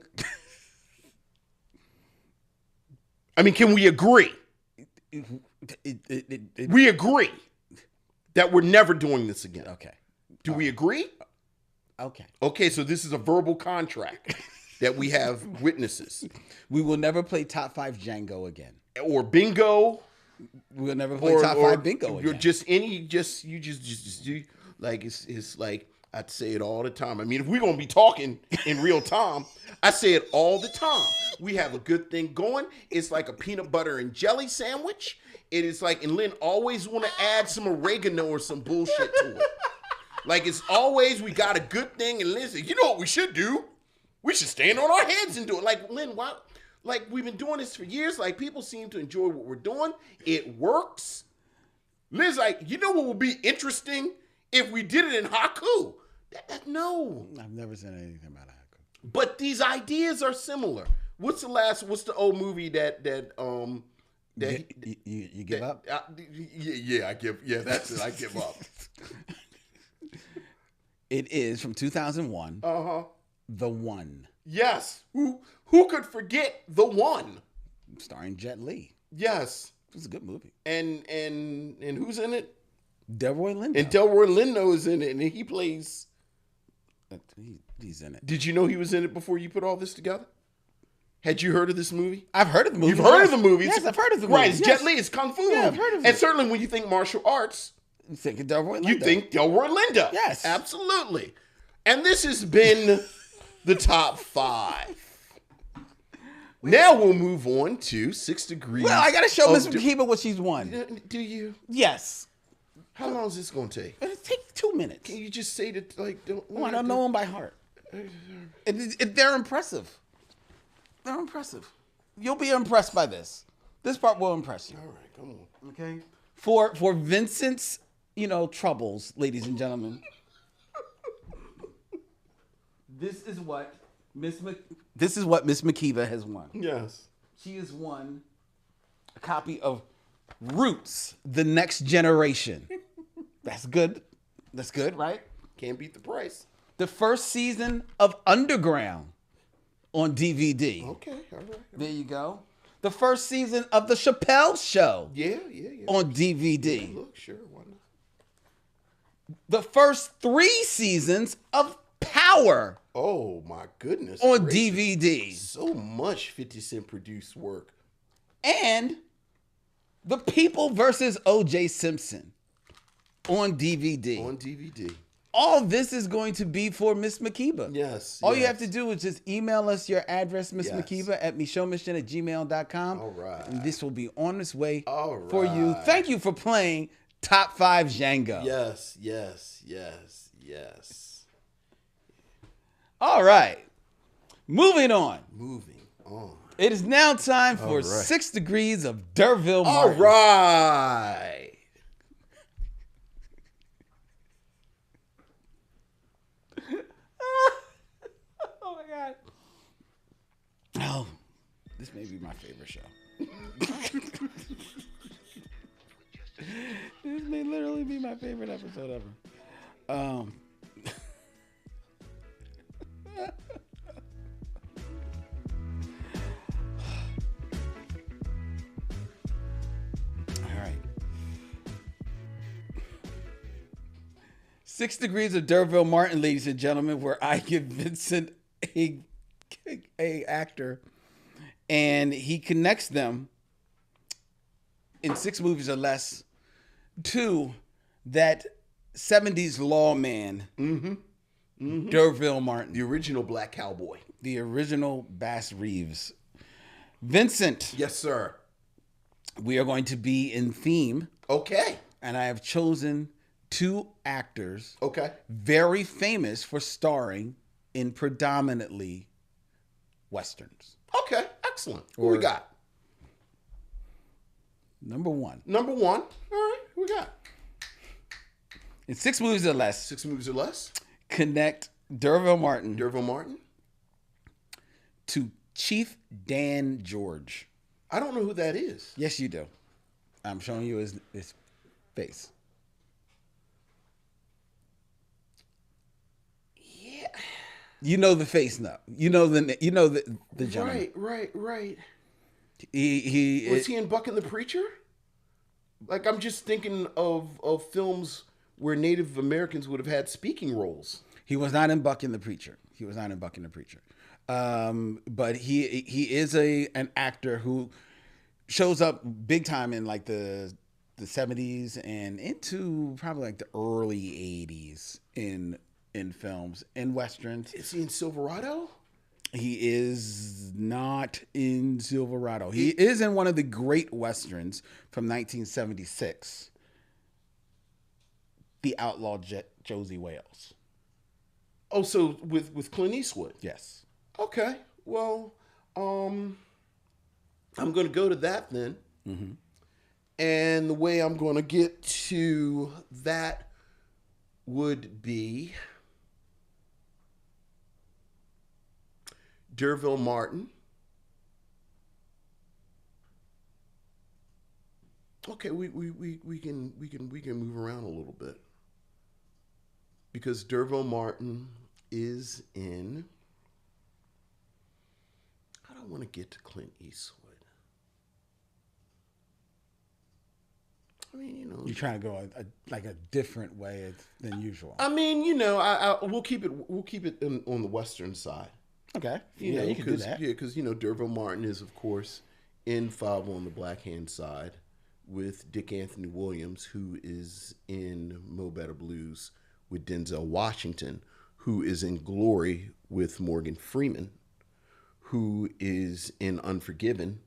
I mean, can we agree? We agree that we're never doing this again. Okay. Do we agree? Okay. Okay, so this is a verbal contract that we have witnesses. We will never play Top 5 Django again. Or bingo. We'll never play Top 5 Bingo again. You like it's like I'd say it all the time. I mean, if we're gonna be talking in real time, I say it all the time. We have a good thing going. It's like a peanut butter and jelly sandwich. It is like, and Lynn always want to add some oregano or some bullshit to it. Like it's always we got a good thing, and Lynn said, you know what we should do? We should stand on our heads and do it. Like Lynn, why? Like we've been doing this for years. Like people seem to enjoy what we're doing. It works. Lynn's like, you know what would be interesting if we did it in haiku? No. I've never said anything about haiku. But these ideas are similar. What's the old movie that you give up? That's it. I give up. It is from 2001. The One. Yes. Who could forget The One? Starring Jet Li. Yes. It was a good movie. And who's in it? Delroy Lindo. And Delroy Lindo is in it, and he plays. He's in it. Did you know he was in it before you put all this together? Had you heard of this movie? I've heard of the movie. You've heard of the movie? Yes, I've heard of the movie. Right, it's Jet Li. It's Kung Fu movie. I've heard of it. And certainly when you think martial arts, You think of Delroy Lindo. you think Delroy Lindo. Yes. Absolutely. And this has been the top 5. Now we'll move on to 6 Degrees. Well, I got to show Miss McKeeba what she's won. Do you? Yes. How long is this going to take? It'll take 2 minutes. Can you just say that, like, don't... I don't know them by heart. They're impressive. They're impressive. You'll be impressed by this. This part will impress you. All right, come on. Okay. For Vincent's, troubles, ladies and gentlemen. This is what Miss McKeeba has won. Yes. She has won a copy of Roots: The Next Generation. That's good. That's good, right? Can't beat the price. The first season of Underground on DVD. Okay, all right. There you go. The first season of The Chappelle Show. Yeah. On DVD. Yeah, look, sure, why not? The first 3 seasons of Power. Oh my goodness. On gracious. DVD. So much 50 Cent produced work. And The People versus O.J. Simpson on DVD. On DVD. All this is going to be for Miss McKeeba. Yes. All you have to do is just email us your address, Miss Yes. McKeeba, at micheauxmission@gmail.com. All right. And this will be on its way All for you. right. Thank you for playing Top 5 Django. Yes. All right. Moving on. Moving on. It is now time for right. 6 Degrees of D'Urville All Martin. right. Oh my God. Oh, this may be my favorite show. This may literally be my favorite episode ever. All right. 6 Degrees of D'Urville Martin, ladies and gentlemen, where I give Vincent a actor, and he connects them in 6 movies or less to that 70s lawman, D'Urville Martin. The original Black Cowboy. The original Bass Reeves. Vincent. Yes, sir. We are going to be in theme. Okay. And I have chosen 2 actors. Okay. Very famous for starring in predominantly Westerns. Okay. Excellent. Who we got? Number 1. Number 1. All right. Who we got? In 6 movies or less. 6 movies or less. Connect D'Urville Martin. D'Urville Martin. to Chief Dan George. I don't know who that is. Yes, you do. I'm showing you his face. Yeah. You know the face now. You know the gentleman. Right. He Was he in Buck and the Preacher? Like, I'm just thinking of films where Native Americans would have had speaking roles. He was not in Buck and the Preacher. But he is an actor who shows up big time in like the 70s and into probably like the early 80s in films, in westerns. Is he in Silverado? He is not in Silverado. He is in one of the great westerns from 1976, The Outlaw Josie Wales. Oh, so with Clint Eastwood? Yes. Okay. Well, I'm going to go to that then. Mm-hmm. And the way I'm going to get to that would be D'Urville Martin. Okay, we can move around a little bit because D'Urville Martin is in. I don't want to get to Clint Eastwood. I mean, you know, you're trying to go a different way than usual. I mean, you know, we'll keep it on the Western side. Okay. You know, you can do that. Yeah, because, you know, D'Urville Martin is, of course, in Five on the Black Hand Side with Dick Anthony Williams, who is in Mo Better Blues with Denzel Washington, who is in Glory with Morgan Freeman, who is in Unforgiven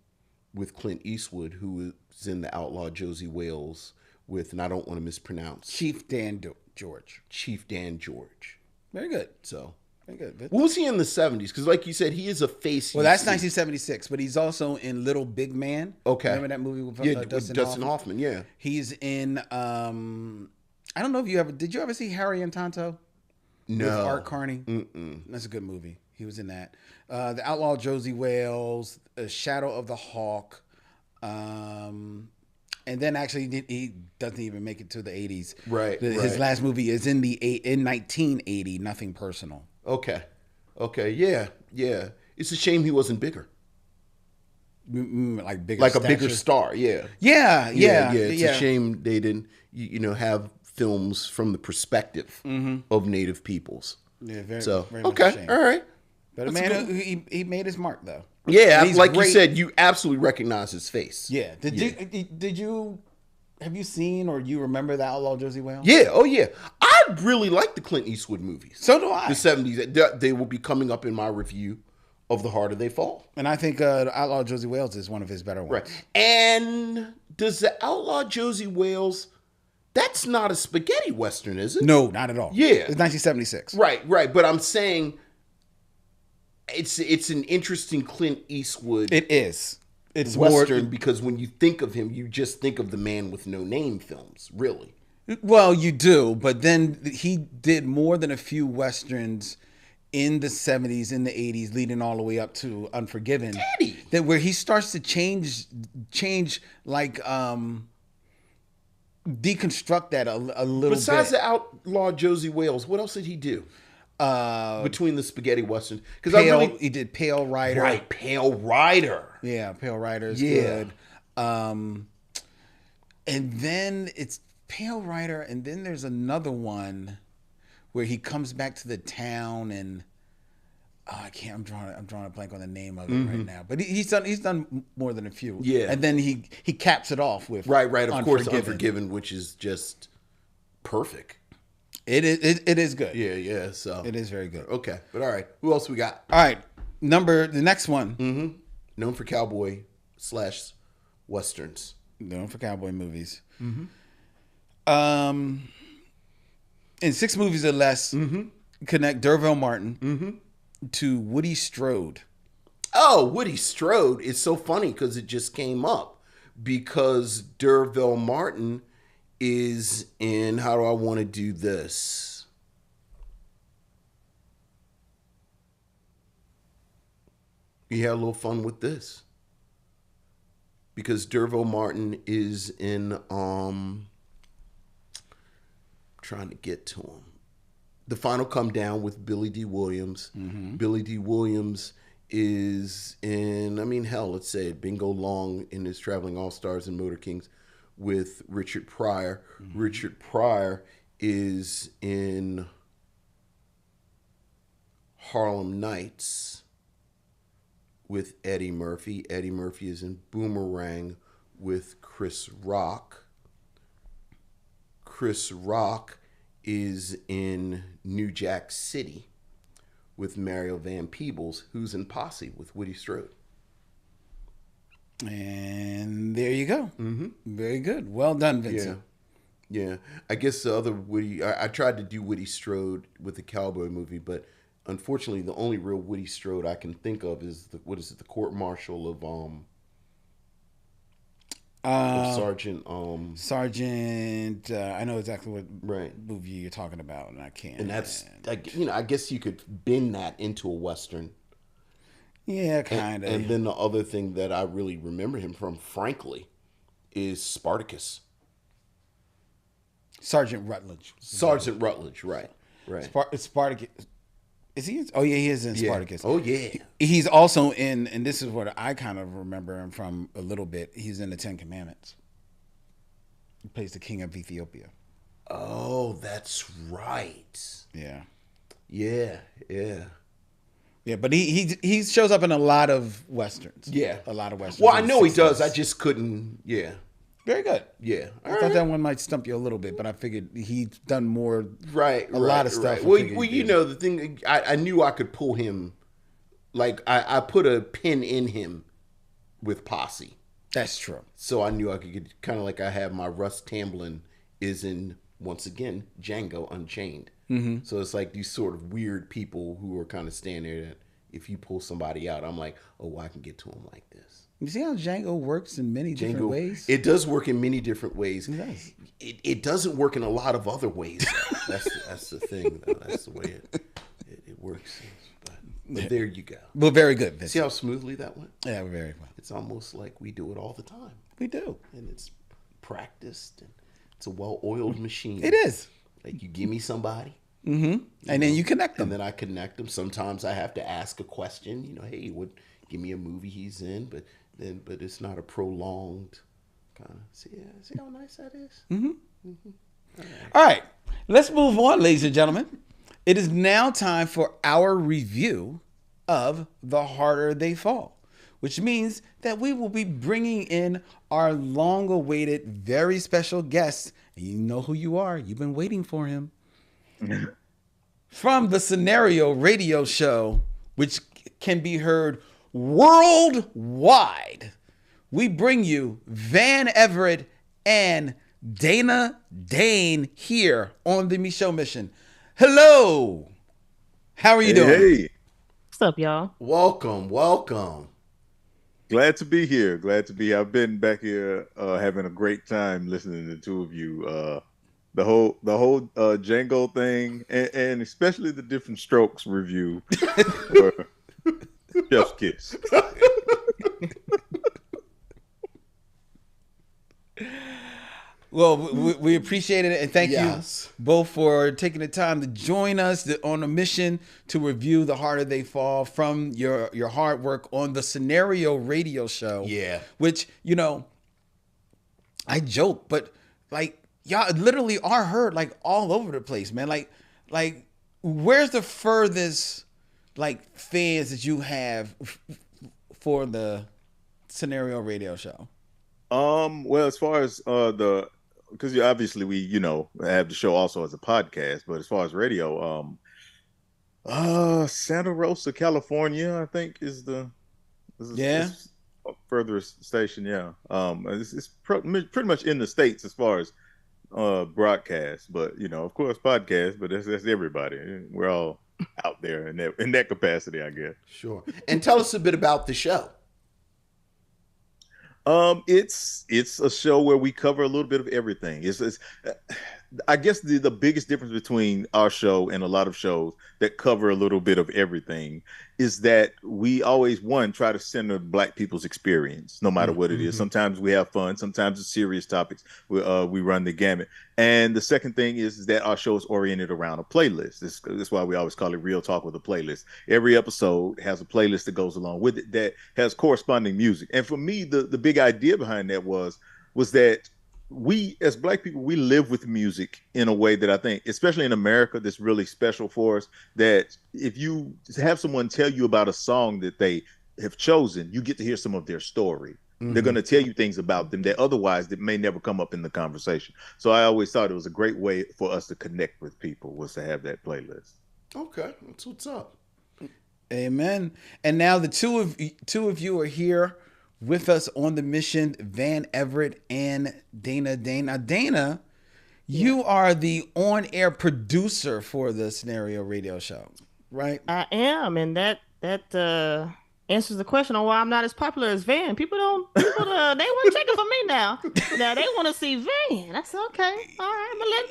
with Clint Eastwood, who is in The Outlaw Josie Wales with, and I don't want to mispronounce, Chief Dan George. Chief Dan George. Very good. So... Very good. What was he in the 70s? Because like you said, he is a face. Well, that's 1976, but he's also in Little Big Man. Okay. Remember that movie with Dustin Hoffman? Yeah. He's in, I don't know if did you ever see Harry and Tonto? No. With Art Carney? Mm-mm. That's a good movie. He was in that. The Outlaw Josie Wales, Shadow of the Hawk, and then actually he doesn't even make it to the 80s. Right. His last movie is in 1980, Nothing Personal. Okay. Yeah. It's a shame he wasn't bigger. Like bigger, like stature. A bigger star. Yeah. It's a shame they didn't, have films from the perspective of Native peoples. Yeah, very. So very much okay, a shame. all right. But man, he made his mark though. Yeah, like great. You said, you absolutely recognize his face. Yeah. Did you? Have you seen or you remember The Outlaw Josie Wales? Yeah. Oh, yeah. I really like the Clint Eastwood movies. So do I. The 70s. They will be coming up in my review of The Harder They Fall. And I think The Outlaw Josie Wales is one of his better ones. Right. And does The Outlaw Josie Wales, that's not a spaghetti Western, is it? No, not at all. Yeah. It's 1976. Right. But I'm saying it's an interesting Clint Eastwood. It is. It's Western more, because when you think of him, you just think of the Man with No Name films, really. Well, you do, but then he did more than a few Westerns in the 70s, in the 80s, leading all the way up to Unforgiven. Did he? That where he starts to change like deconstruct that a little Besides bit. The Outlaw Josie Wales, what else did he do? Between the spaghetti westerns, because he did Pale Rider. Right, Pale Rider. Yeah, Pale Rider is good. And then it's Pale Rider, and then there's another one where he comes back to the town, and I can't. I'm drawing a blank on the name of it right now. But he's done more than a few. Yeah, and then he caps it off with right. Of course, Unforgiven, which is just perfect. It is good. Yeah. So it is very good. Okay, but all right. Who else we got? All right, the next one. Known for cowboy / westerns. Known for cowboy movies. In 6 movies or less, connect D'Urville Martin to Woody Strode. Oh, Woody Strode is so funny because it just came up because D'Urville Martin is in, how do I want to do this? You had a little fun with this. Because Dervo Martin is in trying to get to him. The Final Come Down with Billy D. Williams. Mm-hmm. Billy D. Williams is in, let's say Bingo Long in his Traveling All-Stars and Motor Kings with Richard Pryor. Mm-hmm. Richard Pryor is in Harlem Nights with Eddie Murphy. Eddie Murphy is in Boomerang with Chris Rock. Chris Rock is in New Jack City with Mario Van Peebles, who's in Posse with Woody Strode. And there you go. Mm-hmm. Very good. Well done, Vincent. Yeah. I guess the other Woody, I tried to do Woody Strode with the Cowboy movie, but unfortunately, the only real Woody Strode I can think of is the court martial of Sergeant. I know exactly what movie you're talking about, and I can't. And that's I guess you could bend that into a Western. Yeah, kind of. And then the other thing that I really remember him from, frankly, is Spartacus. Sergeant Rutledge. Sergeant Rutledge, right. Spartacus. Is he? Oh yeah, he is in Spartacus. Oh yeah. He's also in, and this is what I kind of remember him from a little bit. He's in the Ten Commandments. He plays the king of Ethiopia. Oh, that's right. Yeah. Yeah, but he shows up in a lot of westerns. Yeah, a lot of westerns. Well, I know he does. I just couldn't. Yeah. Very good. Yeah. I thought that one might stump you a little bit, but I figured he's done more. A lot of stuff. Well, the thing, I knew I could pull him. Like, I put a pin in him with Posse. That's true. So I knew I could get, kind of like I have my Russ Tamblyn is in, once again, Django Unchained. Mm-hmm. So it's like these sort of weird people who are kind of standing there that if you pull somebody out, I'm like, oh, I can get to him like this. You see how Django works in many different ways? It does work in many different ways. It does. It doesn't work in a lot of other ways. That's the thing, though. That's the way it works. But there you go. Well, very good, Vincent. See how smoothly that went? Yeah, very well. It's almost like we do it all the time. We do. And it's practiced, and it's a well-oiled machine. It is. Like, you give me somebody. Mm-hmm. And then you connect them. And then I connect them. Sometimes I have to ask a question. Hey, give me a movie he's in, but it's not a prolonged kind of. See how nice that is? Mm-hmm. Mm-hmm. All right. Let's move on, ladies and gentlemen. It is now time for our review of The Harder They Fall, which means that we will be bringing in our long-awaited, very special guest. And you know who you are. You've been waiting for him. From the Scenario Radio Show, which can be heard worldwide, we bring you Van Everette and Dana Dane here on the Micheaux Mission. Hello. How are you doing? Hey. What's up, y'all? Welcome. Glad to be here. I've been back here having a great time listening to the two of you. The whole Django thing, and especially the Different Strokes review. Chef's kiss. Well, we appreciate it, and thank you both for taking the time to join us on a mission to review The Harder They Fall from your hard work on the Scenario Radio Show. Yeah. Which, I joke, but like y'all literally are heard like all over the place, man. Like where's the furthest like fans that you have for the Scenario Radio Show? Well, as far as because obviously we have the show also as a podcast, but as far as radio, Santa Rosa, California, I think is furthest station. Yeah, it's pretty much in the States as far as broadcast, but of course podcast, but that's everybody. We're all out there in that capacity, I guess. Sure. And tell us a bit about the show. It's a show where we cover a little bit of everything. It's I guess the biggest difference between our show and a lot of shows that cover a little bit of everything is that we always, one, try to center Black people's experience, no matter what it is. Sometimes we have fun. Sometimes it's serious topics. We run the gamut. And the second thing is that our show is oriented around a playlist. That's why we always call it Real Talk with a Playlist. Every episode has a playlist that goes along with it that has corresponding music. And for me, the big idea behind that was that we as Black people, we live with music in a way that I think, especially in America, that's really special for us. That if you have someone tell you about a song that they have chosen, you get to hear some of their story. They're going to tell you things about them that otherwise that may never come up in the conversation. So I always thought it was a great way for us to connect with people, was to have that playlist. Okay, that's what's up. Amen. And now the two of you are here with us on the mission, Van Everette and Dana. Dana, you are the on-air producer for the Scenario Radio Show, right? I am, and that answers the question on why I'm not as popular as Van. People they want to check it for me now. Now they want to see Van. That's okay. All right, but let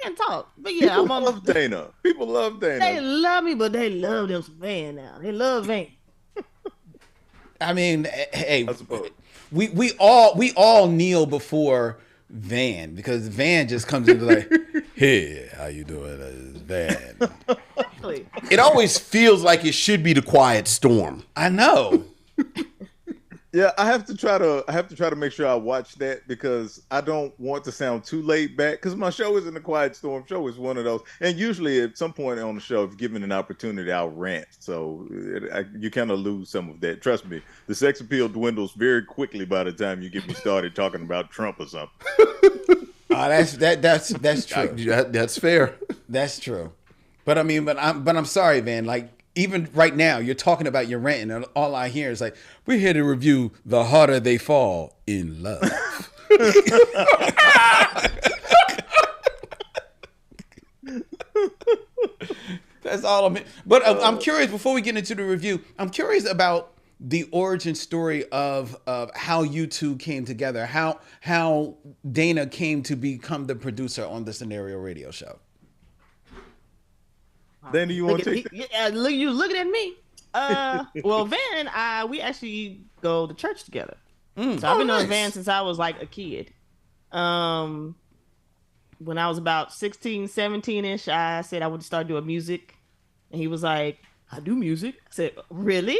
Van talk. But yeah, People love Dana. People love Dana. They love me, but they love them some Van now. They love Van. I mean, hey, we all kneel before Van, because Van just comes in like, hey, how you doing, Van? It always feels like it should be the Quiet Storm. I know. Yeah, I have to try to make sure I watch that, because I don't want to sound too laid back, because my show isn't a Quiet Storm show. It's one of those, and usually at some point on the show, if given an opportunity, I'll rant. So you kind of lose some of that. Trust me, the sex appeal dwindles very quickly by the time you get me started talking about Trump or something. That's true. That's fair. That's true. But I mean, but I'm sorry, Van. Like, even right now, you're talking about your ranting, and all I hear is like, we're here to review The Harder They Fall in Love. That's all I'm. But I'm curious. Before we get into the review, I'm curious about the origin story of how you two came together. How Dana came to become the producer on the Scenario Radio Show. Dana, you want to take it? Look, you looking at me. Well, Van and I, we actually go to church together. So I've been knowing Van since I was like a kid. When I was about 16, 17-ish, I said I would start doing music. And he was like, I do music. I said, really?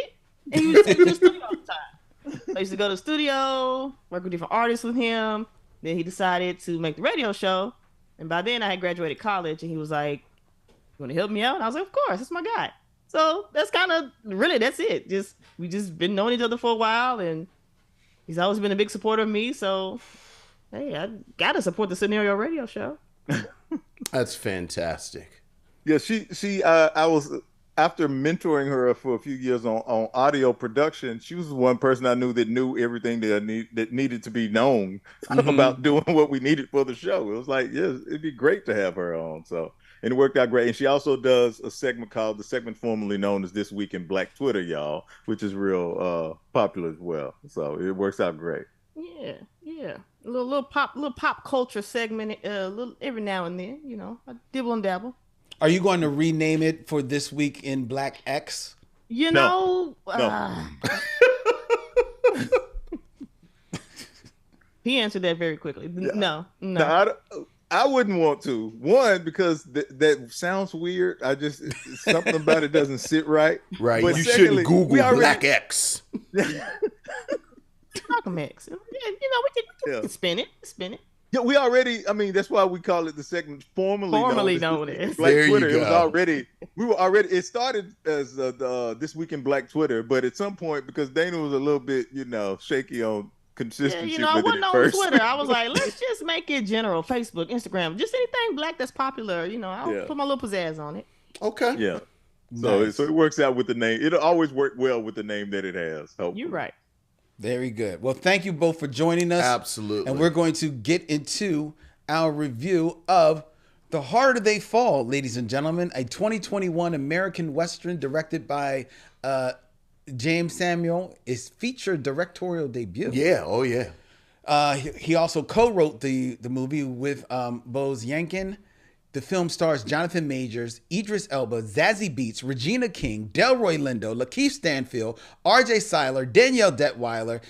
And he used to take me to the studio all the time. I used to go to the studio, work with different artists with him. Then he decided to make the radio show. And by then I had graduated college, and he was like, you want to help me out? And I was like, of course, that's my guy. So that's kind of really, that's it. We just been knowing each other for a while, and he's always been a big supporter of me. So, hey, I got to support the Scenario Radio Show. That's fantastic. Yeah, I was, after mentoring her for a few years on audio production, she was the one person I knew that knew everything that needed to be known about doing what we needed for the show. It was like, yeah, it'd be great to have her on. So, and it worked out great. And she also does a segment called, the segment formerly known as This Week in Black Twitter, y'all, which is real popular as well. So it works out great. Yeah. A little pop culture segment, little every now and then, you know, I dibble and dabble. Are you going to rename it for This Week in Black X? You know, No. He answered that very quickly. No. I wouldn't want to. One, because that sounds weird. Something about it doesnn't sit right. Right. But you secondly, shouldn't Google Black X. Malcolm X. You know, we can spin it. Yeah, we already. I mean, that's why we call it the segment formerly known as Black there Twitter. You go. It was already. It started as This Week in Black Twitter, but at some point, because Dana was a little bit, shaky on consistency. Yeah, I wasn't on Twitter. I was like, let's just make it general. Facebook, Instagram, just anything black that's popular. I'll put my little pizzazz on it. Okay. Yeah. Nice. So it works out with the name. It'll always work well with the name that it has. Hopefully. You're right. Very good. Well, thank you both for joining us. Absolutely. And we're going to get into our review of The Harder They Fall, ladies and gentlemen, a 2021 American Western directed by James Samuel, his feature directorial debut. Yeah. Oh, yeah. He also co-wrote the movie with Bose Yankin. The film stars Jonathan Majors, Idris Elba, Zazie Beats, Regina King, Delroy Lindo, LaKeith Stanfield, R.J. Seiler, Danielle Detweiler,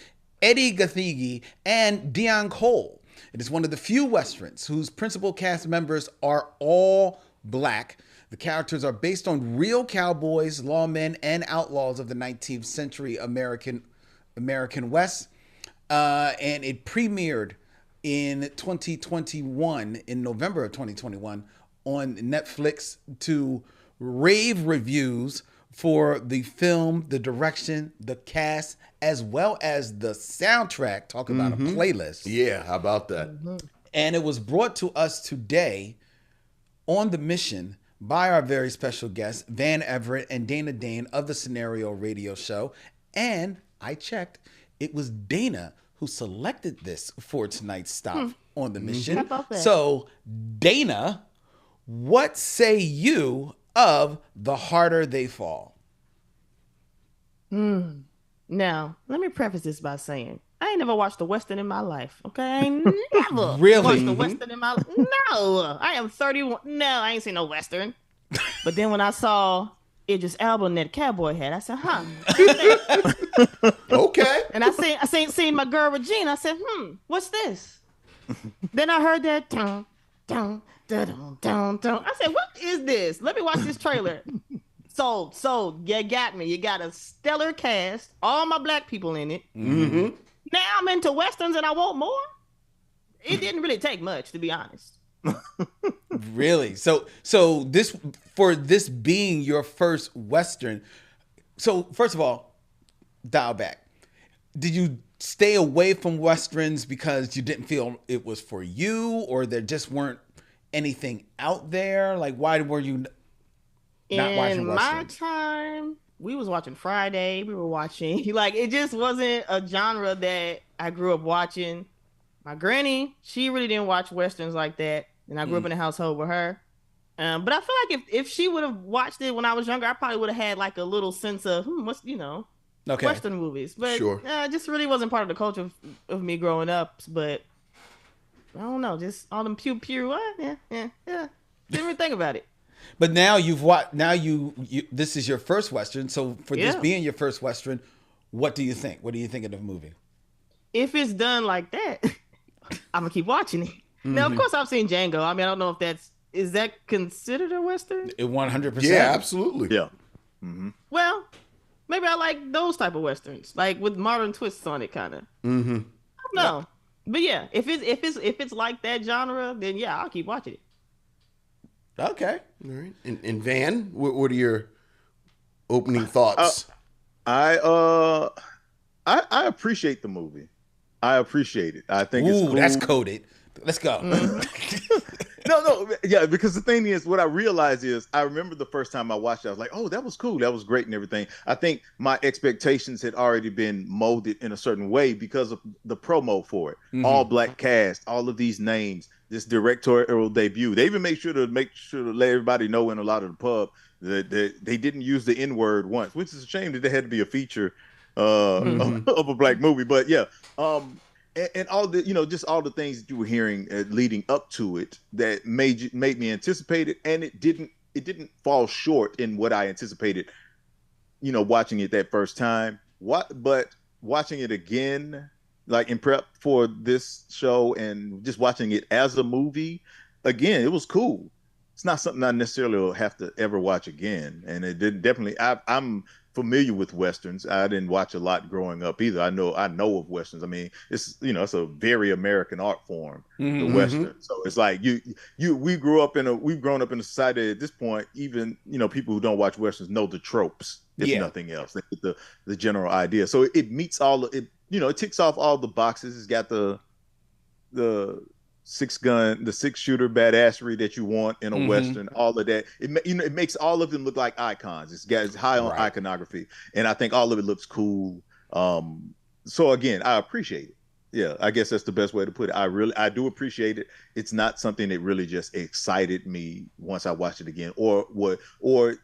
Eddie Gathegi, and Dion Cole. It is one of the few westerns whose principal cast members are all black. The characters are based on real cowboys, lawmen, and outlaws of the 19th century American West. And it premiered in 2021, in November of 2021, on Netflix to rave reviews for the film, the direction, the cast, as well as the soundtrack. Talk about a playlist. Yeah, how about that? And it was brought to us today on The Mission by our very special guests, Van Everette and Dana Dane of the Scenario Radio Show. And I checked, it was Dana who selected this for tonight's stop on The Mission. How about that? So, Dana, what say you of The Harder They Fall? Now, let me preface this by saying, I ain't never watched a Western in my life, okay? I ain't never Really? watched a Western in my life. No, I am 31. No, I ain't seen no Western. But then when I saw Idris Elba in that cowboy hat, I said, huh. Okay. And I seen my girl Regina. I said, what's this? Then I heard that dun, dun, dun, dun, dun. I said, what is this? Let me watch this trailer. Sold. You got me. You got a stellar cast, all my black people in it. Mm-hmm. Now I'm into Westerns and I want more. It didn't really take much, to be honest. Really? So this being your first Western, so first of all, dial back. Did you stay away from Westerns because you didn't feel it was for you, or there just weren't anything out there? Like, why were you not watching Westerns? In my time, we was watching Friday. We were watching, like, it just wasn't a genre that I grew up watching. My granny, she really didn't watch Westerns like that. And I grew up in a household with her. But I feel like if she would have watched it when I was younger, I probably would have had like a little sense of, what's, Western movies. But sure. It just really wasn't part of the culture of me growing up. But I don't know, just all them pew. Yeah. Didn't really think about it. But now you've watched. Now you this is your first Western. So for this being your first Western, what do you think? What do you think of the movie? If it's done like that, I'm gonna keep watching it. Now, of course, I've seen Django. I mean, I don't know if is that considered a Western? 100%. Yeah, absolutely. Yeah. Mm-hmm. Well, maybe I like those type of Westerns, like with modern twists on it, kind of. Mm-hmm. I don't know. But yeah, if it's like that genre, then yeah, I'll keep watching it. Okay. All right. And Van, what are your opening thoughts? I appreciate the movie. I appreciate it. I think it's cool. That's coded. Let's go. No, yeah, because the thing is, what I realized is, I remember the first time I watched it, I was like, oh, that was cool. That was great and everything. I think my expectations had already been molded in a certain way because of the promo for it. Mm-hmm. All black cast, all of these names, this directorial debut. They even make sure to let everybody know in a lot of the pub that they didn't use the N-word once, which is a shame that there had to be a feature of a black movie. But yeah, and all the, just all the things that you were hearing leading up to it that made me anticipate it, and it didn't fall short in what I anticipated, watching it that first time. But watching it again, like in prep for this show and just watching it as a movie, again, it was cool. It's not something I necessarily will have to ever watch again. And it didn't definitely, I'm familiar with Westerns. I didn't watch a lot growing up either. I know of Westerns. I mean, it's, it's a very American art form, the Western. So it's like we've grown up in a society at this point, even, people who don't watch Westerns know the tropes, if nothing else. They get the general idea. So it meets all it ticks off all the boxes. It's got the 6-shooter badassery that you want in a Western, all of that. It makes all of them look like icons. It's high on iconography, and I think all of it looks cool. So again, I appreciate it. Yeah, I guess that's the best way to put it. I do appreciate it. It's not something that really just excited me once I watched it again, or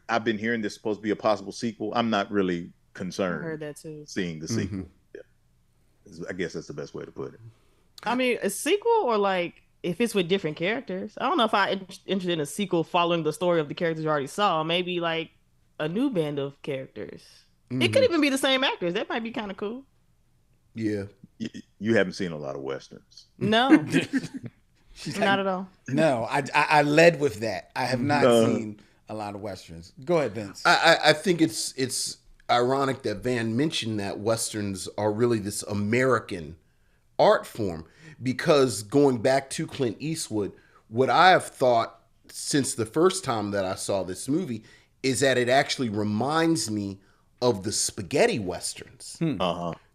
I've been hearing this supposed to be a possible sequel. I'm not really concerned. I heard that too. Seeing the sequel. Yeah, I guess that's the best way to put it. I mean, a sequel or like if it's with different characters. I don't know if interested in a sequel following the story of the characters you already saw. Maybe like a new band of characters. It could even be the same actors. That might be kind of cool. Yeah. You haven't seen a lot of westerns. No, not at all. No, I led with that. I have not seen a lot of westerns. Go ahead, Vince. I think it's ironic that Van mentioned that westerns are really this American art form, because going back to Clint Eastwood, what I have thought since the first time that I saw this movie is that it actually reminds me of the spaghetti westerns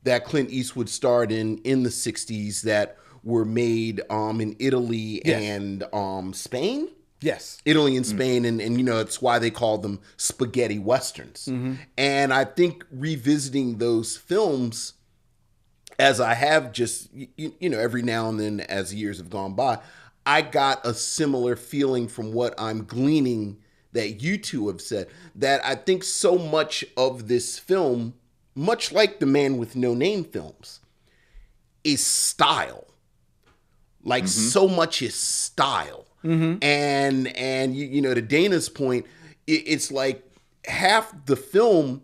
that Clint Eastwood starred in the 60s that were made in Italy and Spain. Yes. Italy and Spain, and it's why they called them spaghetti westerns. And I think revisiting those films, as I have just, every now and then as years have gone by, I got a similar feeling from what I'm gleaning that you two have said, that I think so much of this film, much like the Man with No Name films, is style. Like so much is style. And to Dana's point, it's like half the film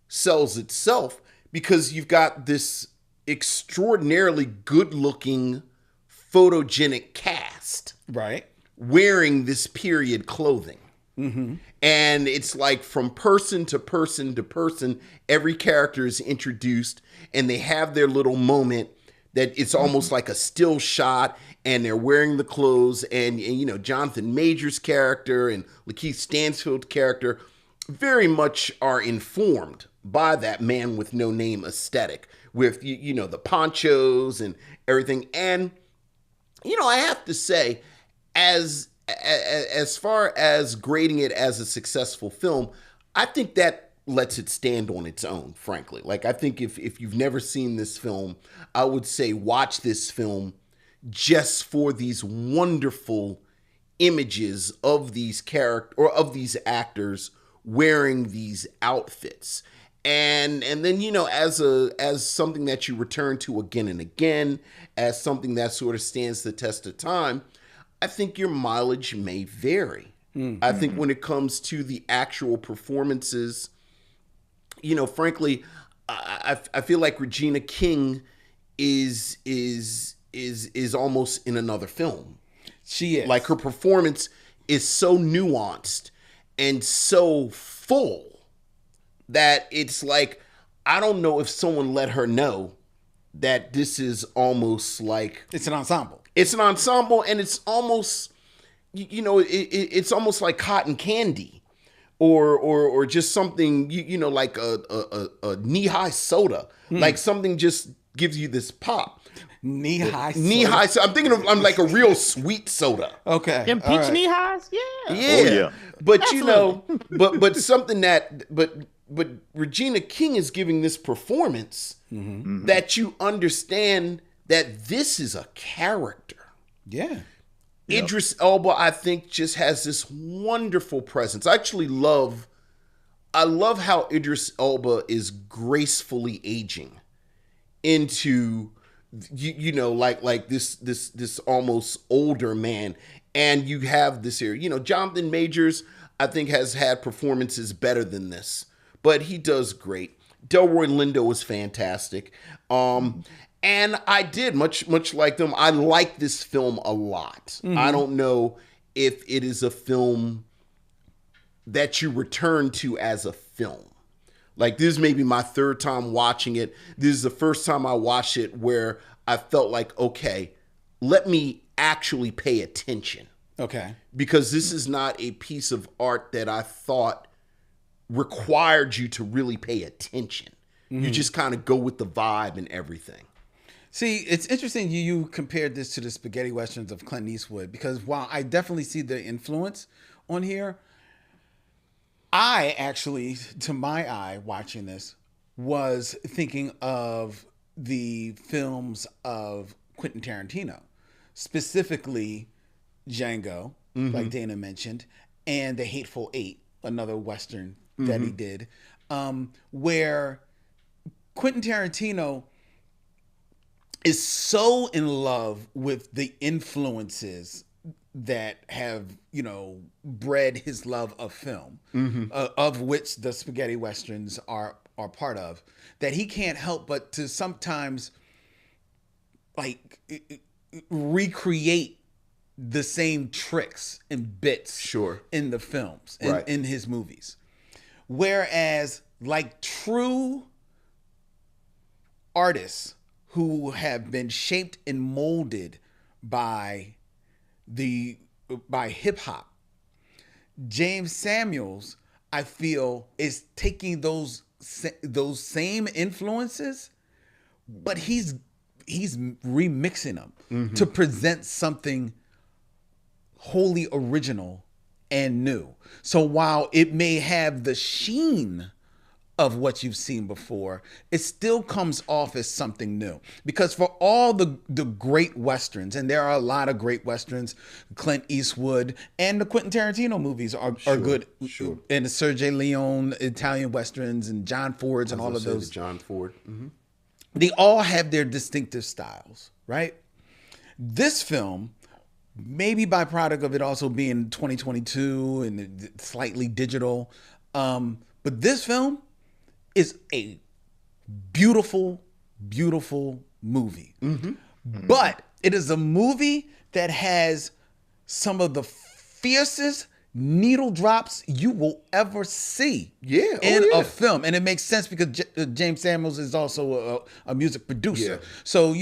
sells itself because you've got this extraordinarily good-looking, photogenic cast, right, wearing this period clothing. And it's like from person to person to person, every character is introduced, and they have their little moment that it's almost like a still shot, and they're wearing the clothes, and Jonathan Majors' character and LaKeith Stanfield's character very much are informed by that Man with No Name aesthetic with, the ponchos and everything. And, I have to say, as far as grading it as a successful film, I think that lets it stand on its own, frankly. Like, I think if you've never seen this film, I would say watch this film just for these wonderful images of these these actors wearing these outfits. And then, as something that you return to again and again, as something that sort of stands the test of time, I think your mileage may vary. I think when it comes to the actual performances, frankly, I feel like Regina King is almost in another film. She is. Like, her performance is so nuanced and so full that it's like, I don't know if someone let her know that this is almost like... It's an ensemble. It's an ensemble, and it's almost, it's almost like cotton candy, or just something, like a knee-high soda, like something just gives you this pop. Knee-high soda. Knee-high soda. I'm like a real sweet soda. Okay. Them peach knee-highs? Yeah. Yeah. Oh, yeah. But, Absolutely. but something but Regina King is giving this performance that you understand that this is a character. Yeah. Idris Elba, I think, just has this wonderful presence. I love how Idris Elba is gracefully aging into, like this almost older man. And you have this here, Jonathan Majors, I think, has had performances better than this, but he does great. Delroy Lindo is fantastic. And I did, much like them, I like this film a lot. I don't know if it is a film that you return to as a film. Like, this is maybe my third time watching it. This is the first time I watched it where I felt like, okay, let me actually pay attention. Okay. Because this is not a piece of art that I thought required you to really pay attention. You just kind of go with the vibe and everything. See, it's interesting you compared this to the spaghetti westerns of Clint Eastwood, because while I definitely see the influence on here, I actually, to my eye, watching this, was thinking of the films of Quentin Tarantino, specifically Django, like Dana mentioned, and The Hateful Eight, another western that he did, where Quentin Tarantino is so in love with the influences that have, bred his love of film, of which the spaghetti westerns are part of, that he can't help but to sometimes like recreate the same tricks and bits in the films, in his movies. Whereas like true artists who have been shaped and molded by hip hop, James Samuels, I feel, is taking those same influences, but he's remixing them to present something wholly original and new. So while it may have the sheen of what you've seen before, it still comes off as something new. Because for all the great westerns, and there are a lot of great westerns, Clint Eastwood and the Quentin Tarantino movies are good, and the Sergio Leone Italian westerns and John Ford's and all of those. John Ford. They all have their distinctive styles, right? This film, maybe byproduct of it also being 2022 and slightly digital, but this film is a beautiful, beautiful movie. But it is a movie that has some of the fiercest needle drops you will ever see in a film. And it makes sense because James Samuels is also a music producer. So,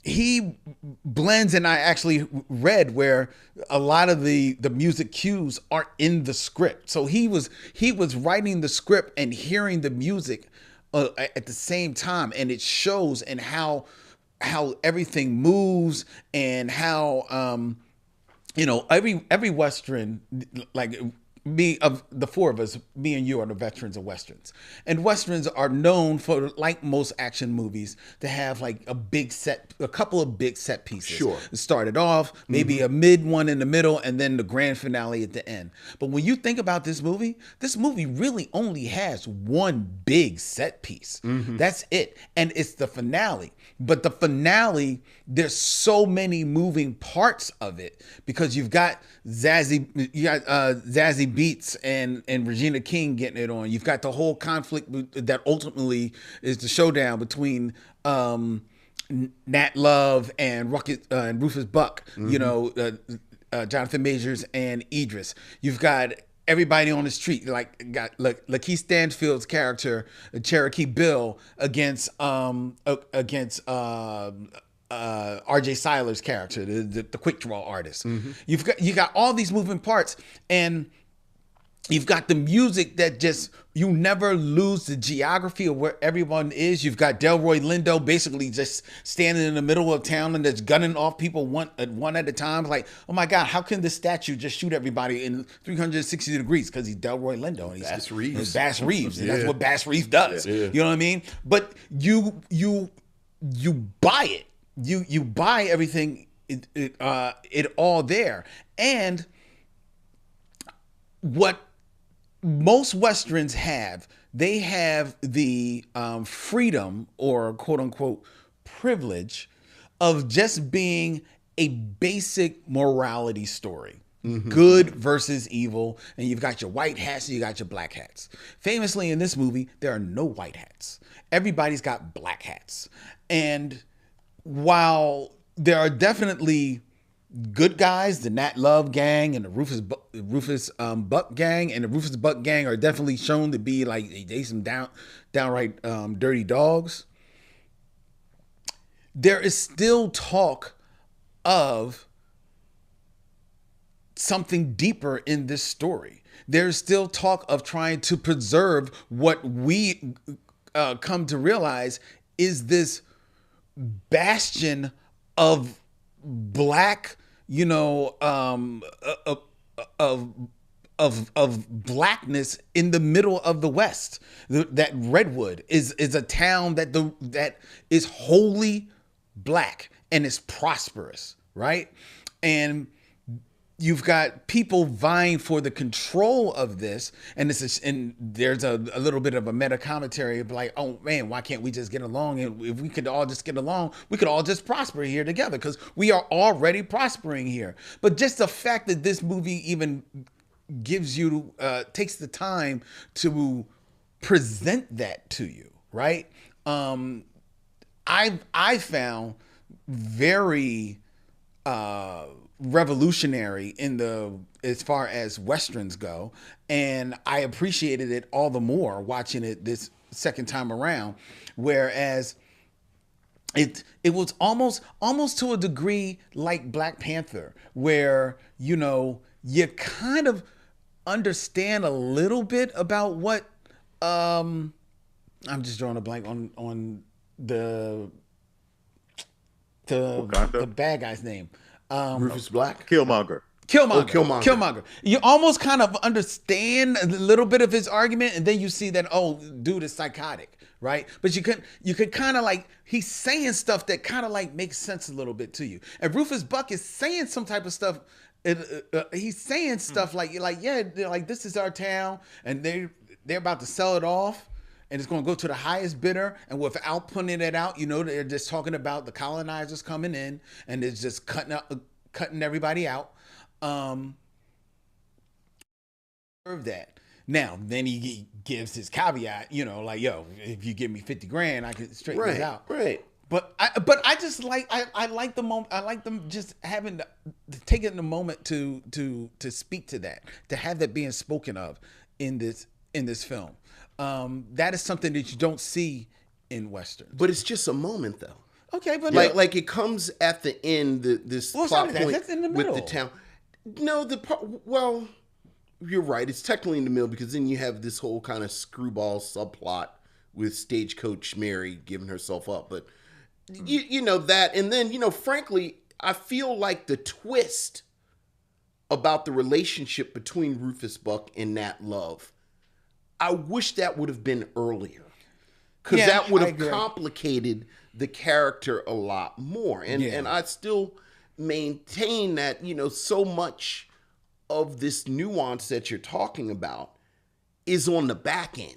he blends, and I actually read where a lot of the music cues are in the script. So he was writing the script and hearing the music at the same time, and it shows in how everything moves and how every Western, like me, of the four of us, me and you are the veterans of Westerns. And Westerns are known for, like most action movies, to have like a couple of big set pieces. It started off, maybe a mid one in the middle, and then the grand finale at the end. But when you think about this movie really only has one big set piece. That's it. And it's the finale. But the finale, there's so many moving parts of it because you've got Zazie Beats and Regina King getting it on. You've got the whole conflict that ultimately is the showdown between Nat Love and Rufus Buck. Jonathan Majors and Idris. You've got everybody on the street, like LaKeith Stanfield's character, Cherokee Bill, against R.J. Seiler's character, the quick draw artist. You got all these moving parts, and you've got the music that just, you never lose the geography of where everyone is. You've got Delroy Lindo basically just standing in the middle of town and just gunning off people one at a time. Like, oh my God, how can this statue just shoot everybody in 360 degrees? Because he's Delroy Lindo. And he's Bass Reeves. And that's what Bass Reeves does. You know what I mean? But you buy it. You buy everything, it all there. And what most Westerns have, they have the freedom or quote unquote privilege of just being a basic morality story. Good versus evil. And you've got your white hats and you got your black hats. Famously in this movie, there are no white hats. Everybody's got black hats. And while there are definitely good guys, the Nat Love gang and the Rufus Buck gang, and the Rufus Buck gang are definitely shown to be like they some downright dirty dogs. There is still talk of something deeper in this story. There's still talk of trying to preserve what we come to realize is this bastion of black, of blackness in the middle of the West. That Redwood is a town that is wholly black and is prosperous, right? And you've got people vying for the control of this, and there's a little bit of a meta commentary of like, oh man, why can't we just get along? And if we could all just get along, we could all just prosper here together, because we are already prospering here. But just the fact that this movie even gives you takes the time to present that to you, right? I found very revolutionary as far as Westerns go, and I appreciated it all the more watching it this second time around, whereas it was almost to a degree like Black Panther, where you kind of understand a little bit about what I'm just drawing a blank on the bad guy's name. Rufus Black? Killmonger. Killmonger. You almost kind of understand a little bit of his argument, and then you see that, oh, dude is psychotic, right? But you could kind of like, he's saying stuff that kind of like makes sense a little bit to you. And Rufus Buck is saying some type of stuff. He's saying stuff like yeah, like this is our town, and they're about to sell it off, and it's going to go to the highest bidder. And without putting it out, they're just talking about the colonizers coming in, and it's just cutting everybody out. That. Now, then he gives his caveat, like, yo, if you give me 50 grand, I can straighten this out. Right. But I just like, I like the moment. I like them just having taking the moment to speak to that, to have that being spoken of in this film. That is something that you don't see in Westerns. But it's just a moment, though. Okay, but like it comes at the end. This plot point that's in the middle. With the town. No, well, you're right. It's technically in the middle, because then you have this whole kind of screwball subplot with Stagecoach Mary giving herself up. But you know that, and then frankly, I feel like the twist about the relationship between Rufus Buck and Nat Love, I wish that would have been earlier, because that would have complicated the character a lot more. And I still maintain that, so much of this nuance that you're talking about is on the back end.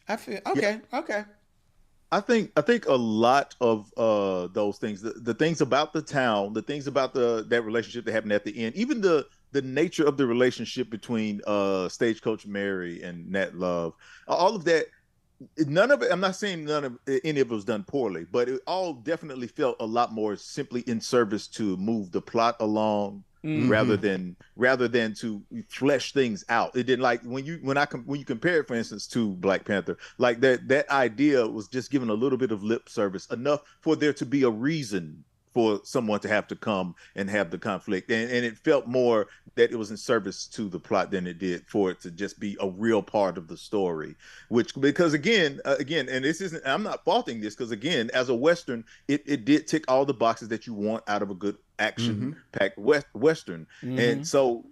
I feel okay. I think a lot of those things, the things about the town, the things about that relationship that happened at the end, even the nature of the relationship between Stagecoach Mary and Nat Love, all of that, none of it, I'm not saying any of it was done poorly, but it all definitely felt a lot more simply in service to move the plot along, rather than to flesh things out. It didn't, like when you compare it, for instance, to Black Panther, like that idea was just given a little bit of lip service, enough for there to be a reason for someone to have to come and have the conflict, and it felt more that it was in service to the plot than it did for it to just be a real part of the story. Because again, and this isn't, I'm not faulting this, because again, as a Western, it did tick all the boxes that you want out of a good action-packed Western, and so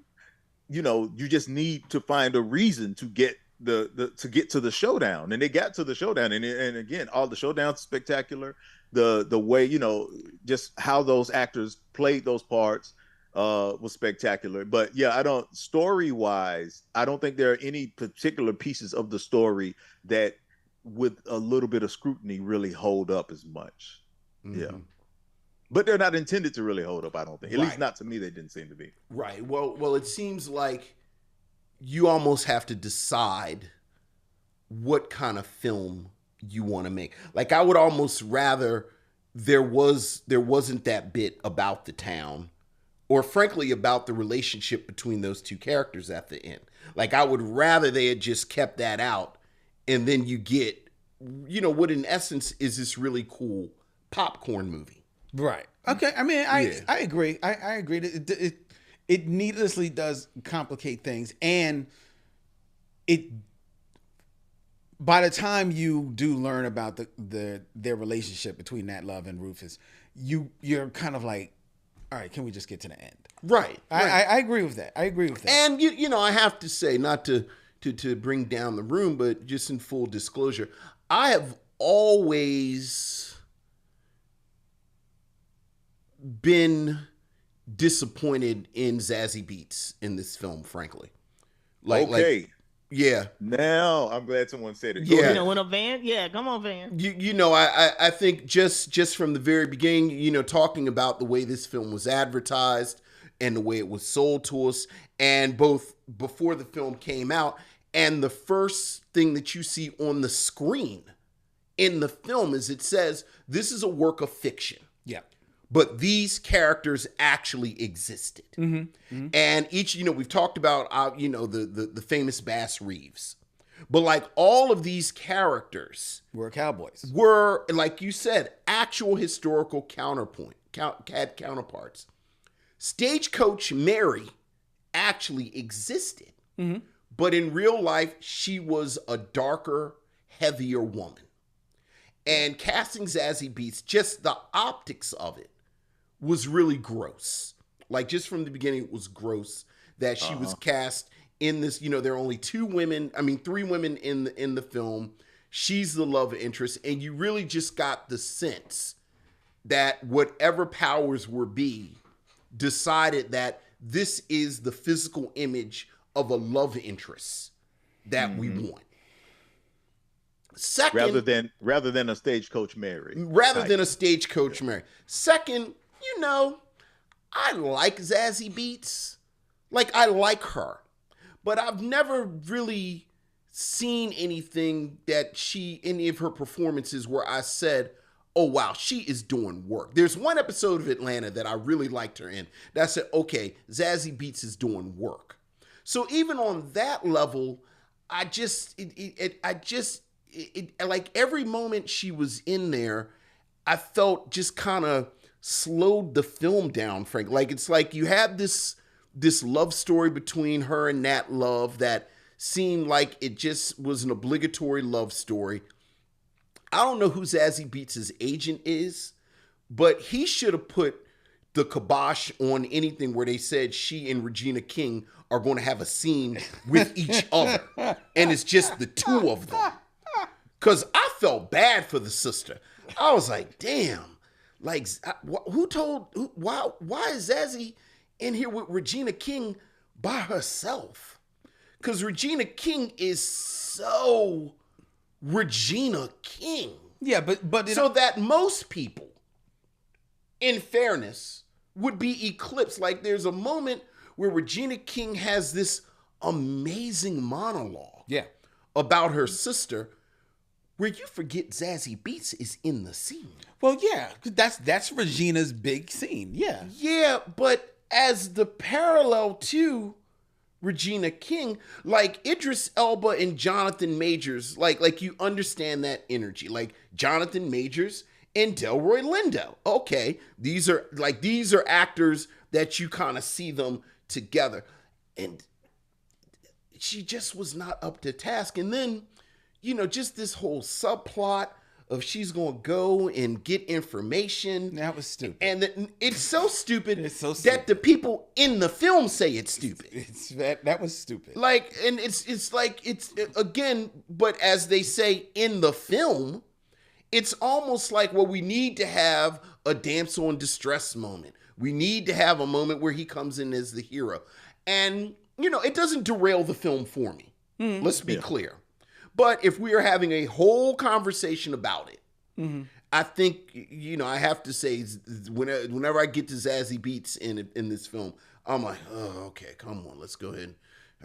you just need to find a reason to get to get to the showdown, and they got to the showdown, and again, all the showdowns spectacular. The way, just how those actors played those parts was spectacular. But yeah, story-wise, I don't think there are any particular pieces of the story that with a little bit of scrutiny really hold up as much. Yeah. But they're not intended to really hold up, I don't think. At least not to me, they didn't seem to be. Right. Well, it seems like you almost have to decide what kind of film you want to make. Like, I would almost rather there wasn't that bit about the town, or frankly about the relationship between those two characters at the end. Like, I would rather they had just kept that out, and then you get what in essence is this really cool popcorn movie. Right. Okay. I mean, I agree. I agree. It needlessly does complicate things, and by the time you do learn about their relationship between Nat Love and Rufus, you're kind of like, all right, can we just get to the end? Right. I agree with that. And I have to say, not to bring down the room, but just in full disclosure, I have always been disappointed in Zazie Beats in this film, frankly. Yeah. Now I'm glad someone said it. Yeah. You know, when a Van, come on, Van. I think just from the very beginning, talking about the way this film was advertised and the way it was sold to us, and both before the film came out and the first thing that you see on the screen in the film is it says this is a work of fiction. Yeah. But these characters actually existed. And each, we've talked about, the famous Bass Reeves. But like all of these characters were cowboys. Were, like you said, actual historical counterparts. Stagecoach Mary actually existed. But in real life, she was a darker, heavier woman. And casting Zazie Beats, just the optics of it was really gross. Like, just from the beginning, it was gross that she was cast in this. There are only three women in the film. She's the love interest. And you really just got the sense that whatever powers were be decided that this is the physical image of a love interest that we want. Second, rather than a Stagecoach Mary. Mary. Second, I like Zazie Beats. Like, I like her. But I've never really seen anything any of her performances where I said, oh, wow, she is doing work. There's one episode of Atlanta that I really liked her in. That I said, okay, Zazie Beats is doing work. So even on that level, like every moment she was in there, I felt just kind of slowed the film down, Frank. Like, it's like you had this love story between her and Nat Love that seemed like it just was an obligatory love story. I don't know who Zazie Beats' agent is, but he should have put the kibosh on anything where they said she and Regina King are going to have a scene with each other. And it's just the two of them. Because I felt bad for the sister. I was like, damn. Like, why is Zazie in here with Regina King by herself? Because Regina King is so Regina King. Yeah, but so that most people, in fairness, would be eclipsed. Like, there's a moment where Regina King has this amazing monologue about her sister, where you forget Zazie Beats is in the scene. Well, yeah, that's Regina's big scene. Yeah. Yeah, but as the parallel to Regina King, like Idris Elba and Jonathan Majors, like you understand that energy. Like Jonathan Majors and Delroy Lindo. Okay, these are actors that you kind of see them together. And she just was not up to task. And then, just this whole subplot of she's going to go and get information. That was stupid. And it's so stupid, that the people in the film say it's stupid. That was stupid. Like, and it's like, again, but as they say in the film, it's almost like, well, we need to have a damsel in distress moment. We need to have a moment where he comes in as the hero. And, it doesn't derail the film for me. Let's be clear. But if we are having a whole conversation about it, I think, I have to say, whenever I get to Zazie Beats in this film, I'm like, oh, okay, come on, let's go ahead.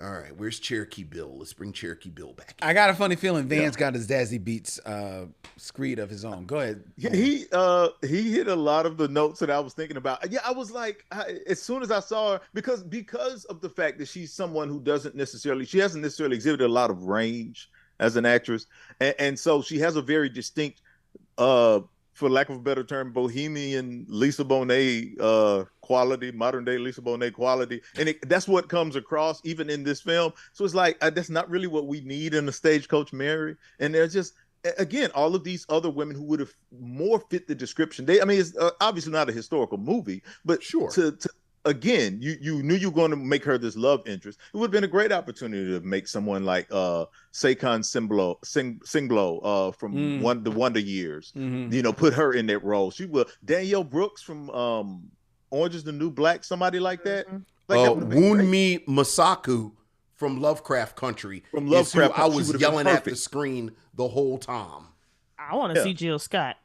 All right, where's Cherokee Bill? Let's bring Cherokee Bill back. I got a funny feeling Van's got his Zazie Beats screed of his own. Go ahead. Yeah, he hit a lot of the notes that I was thinking about. Yeah, I was like, as soon as I saw her, because of the fact that she's someone who hasn't necessarily exhibited a lot of range as an actress, and so she has a very distinct, for lack of a better term, bohemian Lisa Bonet quality, modern day Lisa Bonet quality, and that's what comes across even in this film. So it's like that's not really what we need in a Stagecoach Mary. And there's just, again, all of these other women who would have more fit the description. It's obviously not a historical movie, but sure. Again, you knew you were going to make her this love interest. It would have been a great opportunity to make someone like Saquon Singlo from the Wonder Years. Put her in that role. She will. Danielle Brooks from Orange is the New Black, somebody like that. Like that Wunmi Masaku from Lovecraft Country. From Lovecraft Country, I was yelling at the screen the whole time. I want to see Jill Scott.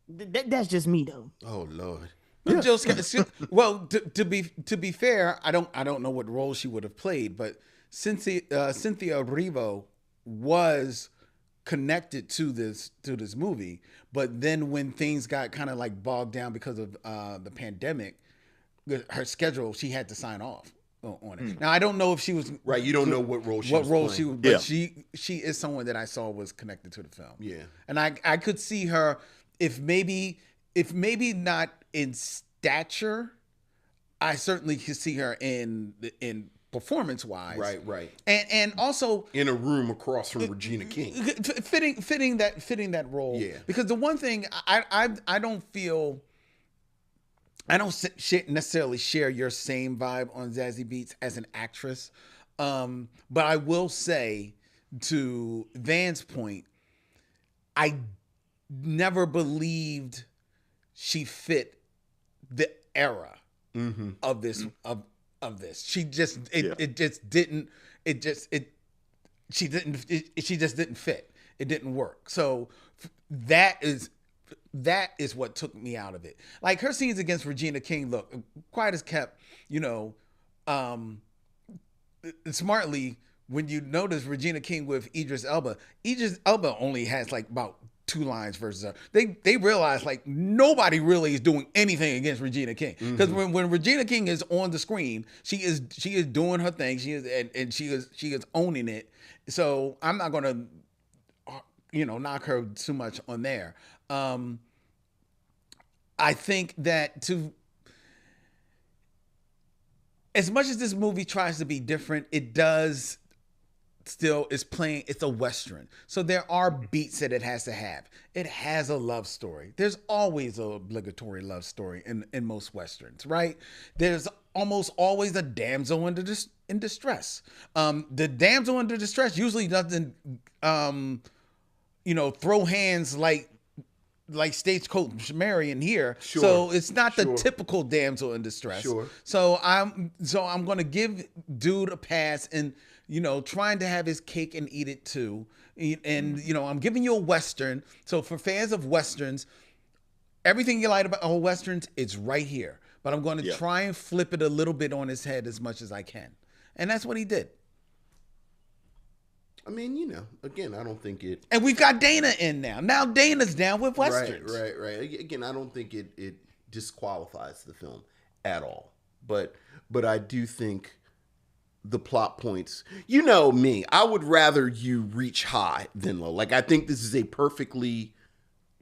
That's just me though. Oh Lord. Yeah. Jill Scott, well, to be fair, I don't know what role she would have played, but Cynthia Erivo was connected to this movie, but then when things got kind of like bogged down because of the pandemic, her schedule, she had to sign off on it. Now I don't know if she was right. You don't know what role she was playing. But she is someone that I saw was connected to the film. Yeah, and I could see her if maybe not in stature, I certainly could see her in performance wise. Right. And also in a room across from Regina King. Fitting that role. Yeah. Because the one thing I don't feel, I don't necessarily share your same vibe on Zazie Beats as an actress. But I will say, to Van's point, I never believed she fit the era of this of this. She just it just didn't fit. It didn't work. So that is what took me out of it. Like her scenes against Regina King, look, quiet as kept, smartly, when you notice Regina King with Idris Elba only has like about 2 lines versus her. They realize like nobody really is doing anything against Regina King, because when Regina King is on the screen, she is doing her thing. She is owning it. So I'm not gonna knock her too much on there. I think that as much as this movie tries to be different, it does. Still is playing, it's a Western. So there are beats that it has to have. It has a love story. There's always an obligatory love story in most Westerns, right? There's almost always a damsel in distress. The damsel in distress usually doesn't, throw hands like Stagecoach Mary in here. Sure. So it's not the typical damsel in distress. Sure. So I'm going to give dude a pass and, trying to have his cake and eat it too. And, I'm giving you a Western. So for fans of Westerns, everything you like about old Westerns, it's right here. But I'm going to try and flip it a little bit on his head as much as I can. And that's what he did. I mean, again, I don't think it... And we've got Dana in now. Now Dana's down with Westerns. Right. Again, I don't think it disqualifies the film at all. But I do think the plot points... You know me. I would rather you reach high than low. Like, I think this is a perfectly...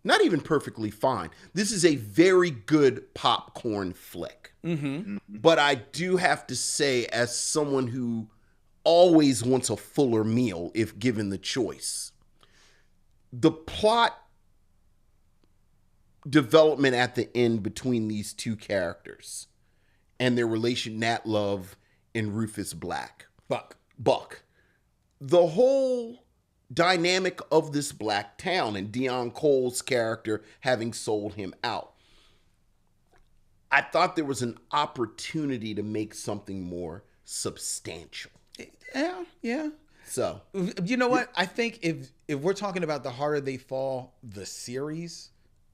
Not even perfectly fine. This is a very good popcorn flick. Mm-hmm. But I do have to say, as someone who always wants a fuller meal if given the choice, the plot development at the end between these two characters and their relation, Nat Love and Rufus Black. Buck. The whole dynamic of this black town and Dion Cole's character having sold him out. I thought there was an opportunity to make something more substantial. Yeah. So, you know what? I think if we're talking about The Harder They Fall, the series,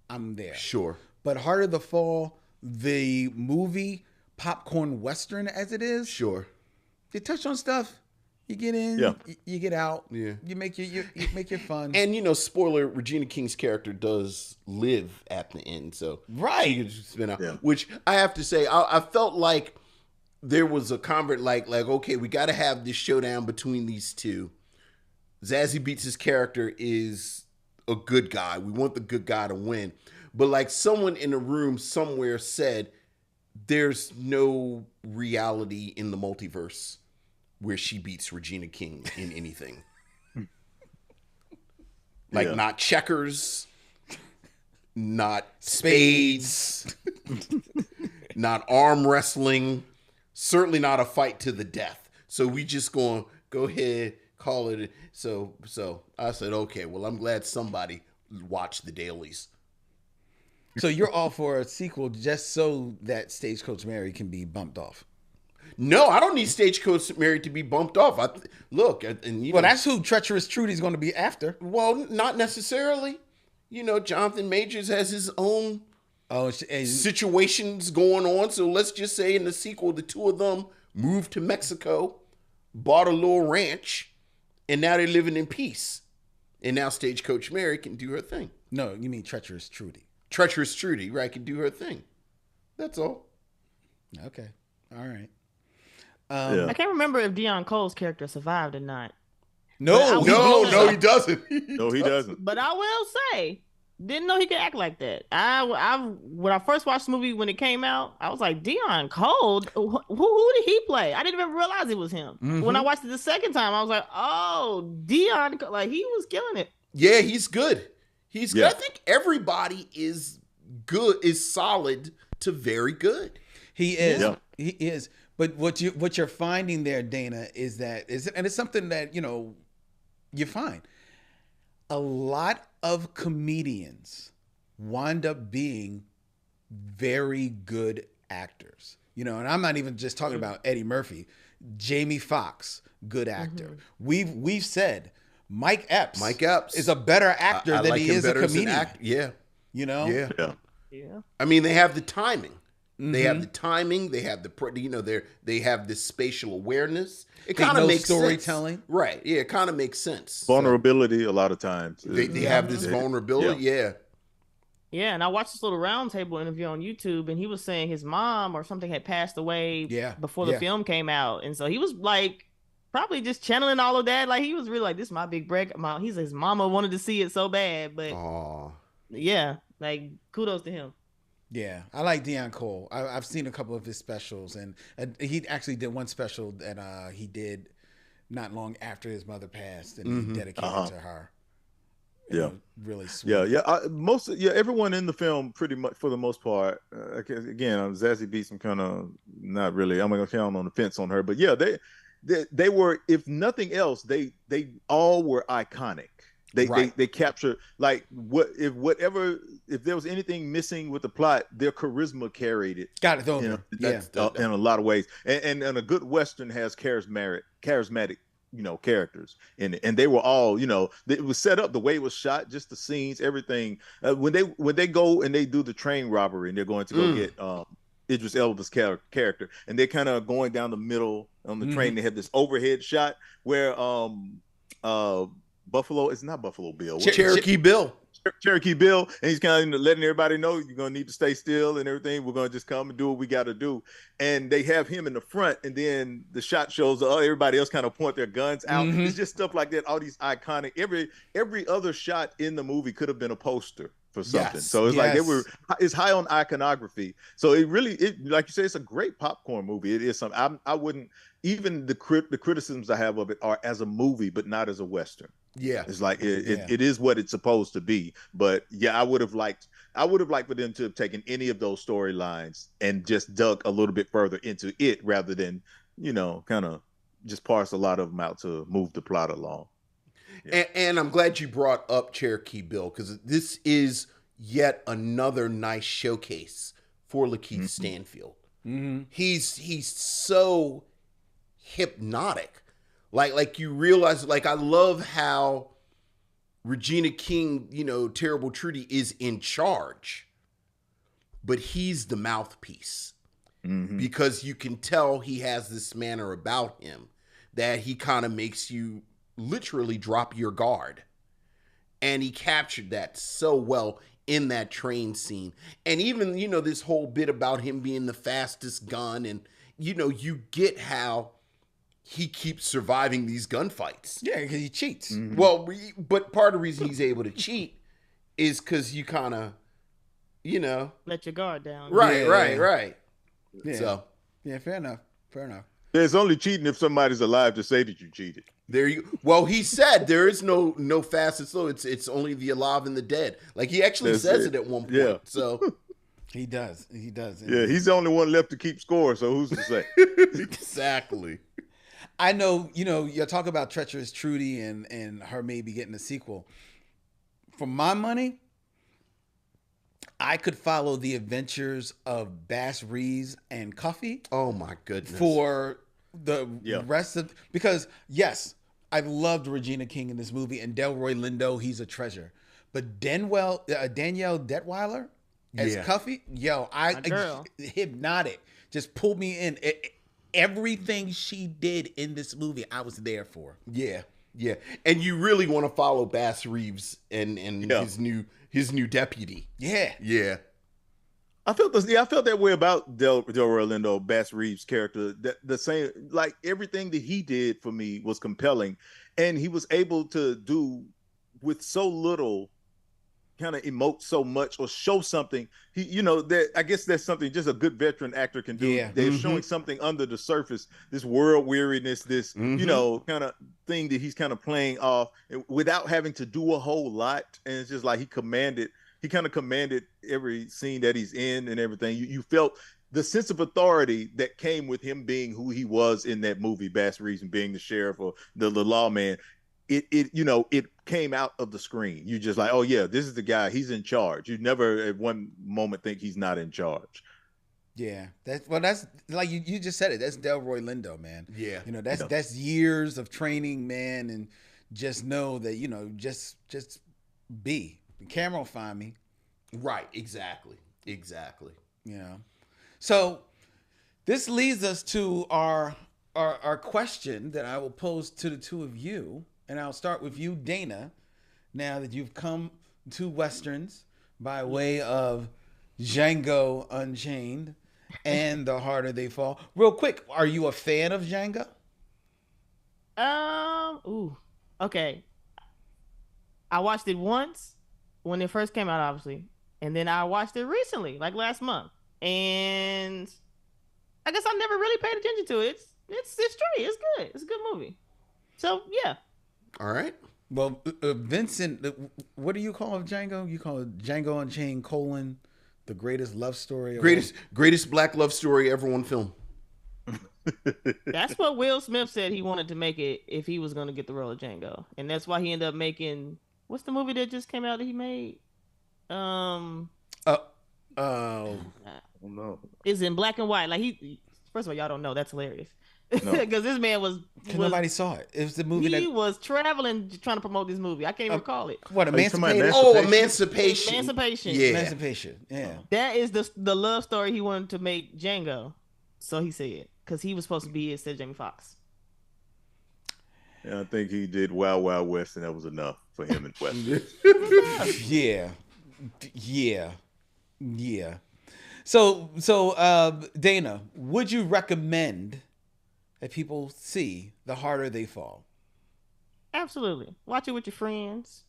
I'm there. Sure. But Harder They Fall, the movie, popcorn Western as it is. Sure. They touch on stuff. You get in, you get out. Yeah. You make your fun. And spoiler: Regina King's character does live at the end, so she can spin out. Yeah. Which I have to say, I felt like there was a convert like okay, we got to have this showdown between these two. Zazie Beats' character is a good guy. We want the good guy to win, but like someone in a room somewhere said, there's no reality in the multiverse where she beats Regina King in anything. Not checkers, not spades, not arm wrestling, certainly not a fight to the death. So we just going to go ahead, call it. So I said, okay, well, I'm glad somebody watched the dailies. So you're all for a sequel just so that Stagecoach Mary can be bumped off? No, I don't need Stagecoach Mary to be bumped off. Well, that's who Treacherous Trudy's going to be after. Well, not necessarily. Jonathan Majors has his own situations going on. So let's just say in the sequel, the two of them moved to Mexico, bought a little ranch, and now they're living in peace. And now Stagecoach Mary can do her thing. No, you mean Treacherous Trudy. Treacherous Trudy, right, can do her thing. That's all. Okay. All right. I can't remember if Deion Cole's character survived or not. No, he doesn't. No, he doesn't. But I will say, didn't know he could act like that. When I first watched the movie when it came out, I was like, Deion Cole, who did he play? I didn't even realize it was him. Mm-hmm. When I watched it the second time, I was like, oh, Deion, like he was killing it. Yeah, he's good. He's good. I think everybody is good, is solid to very good. He is. Yeah. He is. But what you're finding there, Dana, is that and it's something that you find. A lot of comedians wind up being very good actors. And I'm not even just talking about Eddie Murphy. Jamie Foxx, good actor. Mm-hmm. We've said Mike Epps is a better actor than he is a comedian. Yeah. Yeah. I mean, they have the timing. Mm-hmm. They have the timing. They have they have this spatial awareness. It kind of makes storytelling, sense. Right? Yeah, it kind of makes sense. Vulnerability, a lot of times. They have this vulnerability. Yeah. Yeah, and I watched this little roundtable interview on YouTube, and he was saying his mom or something had passed away before the film came out, and so he was like probably just channeling all of that. Like he was really like, "This is my big break." His mama wanted to see it so bad, but yeah, like kudos to him. Yeah, I like Deion Cole. I've seen a couple of his specials, and he actually did one special that he did not long after his mother passed, and he dedicated to her. Really sweet. Everyone in the film, pretty much for the most part. Again, Zazie Beats, I'm kind of not really. I'm gonna count on the fence on her, but yeah, they were. If nothing else, they all were iconic. They capture like if there was anything missing with the plot, their charisma carried it. Got it over. In a lot of ways, and a good Western has charismatic characters in it, and they were all it was set up the way it was shot, just the scenes, everything. When they go and they do the train robbery and they're going to go get Idris Elba's character, and they're kind of going down the middle on the train. They have this overhead shot where Buffalo, it's not Buffalo Bill. Cherokee Bill. Cherokee Bill, and he's kind of letting everybody know you're going to need to stay still and everything. We're going to just come and do what we got to do. And they have him in the front, and then the shot shows everybody else kind of point their guns out. Mm-hmm. It's just stuff like that. All these iconic, every other shot in the movie could have been a poster for something. Yes. So it's like it's high on iconography. So it like you say, it's a great popcorn movie. It is something I wouldn't, even the criticisms I have of it are as a movie, but not as a Western. Yeah, it's like it is what it's supposed to be. But yeah, I would have liked for them to have taken any of those storylines and just dug a little bit further into it, rather than kind of just parse a lot of them out to move the plot along. Yeah. And I'm glad you brought up Cherokee Bill, because this is yet another nice showcase for LaKeith Stanfield. Mm-hmm. He's so hypnotic. Like you realize, like I love how Regina King, Terrible Trudy, is in charge, but he's the mouthpiece, because you can tell he has this manner about him that he kind of makes you literally drop your guard. And he captured that so well in that train scene. And even, this whole bit about him being the fastest gun, and, you get how he keeps surviving these gunfights. Yeah, because he cheats. Mm-hmm. Well, but part of the reason he's able to cheat is because you kind of, let your guard down. Right. Yeah. So, yeah, fair enough. It's only cheating if somebody's alive to say that you cheated. Well, he said there is no fast and slow. It's only the alive and the dead. Like he actually says it at one point. Yeah. So he does. Yeah, he's the only one left to keep score. So who's to say? Exactly. I know, you talk about Treacherous Trudy and her maybe getting a sequel. For my money, I could follow the adventures of Bass Reeves and Cuffy. Oh my goodness. For the rest of, because yes, I loved Regina King in this movie, and Delroy Lindo, he's a treasure. But Danielle Detweiler as Cuffy, hypnotic, just pulled me in. Everything she did in this movie, I was there for. Yeah, yeah, and you really want to follow Bass Reeves and his new deputy. Yeah, yeah. I felt that way about Delroy Lindo, Bass Reeves' character. The same, like everything that he did for me was compelling, and he was able to do with so little, kind of emote so much or show something. I guess that's something just a good veteran actor can do. Yeah. They're showing something under the surface, this world weariness, this kind of thing that he's kind of playing off without having to do a whole lot. And it's just like he kind of commanded every scene that he's in and everything. You felt the sense of authority that came with him being who he was in that movie, Bass Reeves, and being the sheriff or the lawman. It came out of the screen. You just like, oh yeah, this is the guy. He's in charge. You never at one moment think he's not in charge. Yeah, that's like you just said it. That's Delroy Lindo, man. Yeah, that's years of training, man, and just know that just be. The camera will find me. Right, exactly. So this leads us to our question that I will pose to the two of you. And I'll start with you, Dana, now that you've come to Westerns by way of Django Unchained and The Harder They Fall. Real quick, are you a fan of Django? Okay. I watched it once when it first came out, obviously. And then I watched it recently, like last month. And I guess I never really paid attention to it. It's straight. It's good. It's a good movie. So, yeah. All right. Well, Vincent, what do you call Django? You call it Django Unchained : the greatest love story. Greatest black love story ever on film. That's what Will Smith said he wanted to make it if he was going to get the role of Django. And that's why he ended up making, what's the movie that just came out that he made? Oh no. It's in black and white. Like first of all, y'all don't know. That's hilarious. Because this man was nobody saw it. It was the movie he was traveling trying to promote this movie. I can't even recall it. What, Emancipation? Emancipation. Emancipation. Yeah. Emancipation. Yeah. That is the love story he wanted to make Django. So he said, because he was supposed to be instead of Jamie Foxx. Yeah, I think he did Wild Wild West, and that was enough for him in West. Yeah. So, Dana, would you recommend that people see The Harder They Fall? Absolutely. Watch it with your friends.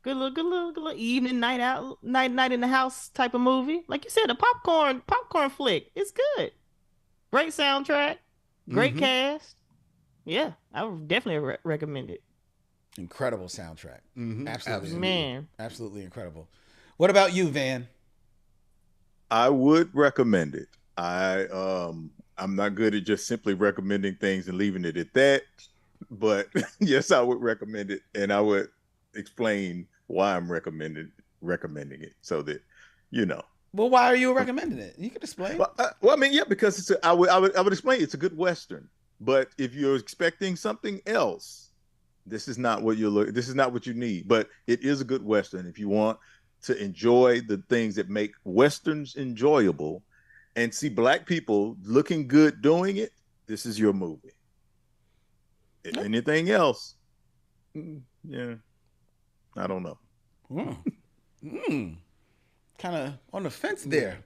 Good little evening, night out, night in the house type of movie. Like you said, a popcorn flick. It's good. Great soundtrack. Great cast. Yeah, I would definitely recommend it. Incredible soundtrack. Absolutely. Man. Absolutely incredible. What about you, Van? I would recommend it. I'm not good at just simply recommending things and leaving it at that, but yes, I would recommend it, and I would explain why I'm recommending it so that Well, why are you recommending it? You can explain. Well, I mean, yeah, because I would explain it's a good Western, but if you're expecting something else, this is not what this is not what you need. But it is a good Western if you want to enjoy the things that make Westerns enjoyable. And see black people looking good doing it, this is your movie. Anything else, yeah, I don't know. Kind of on the fence there.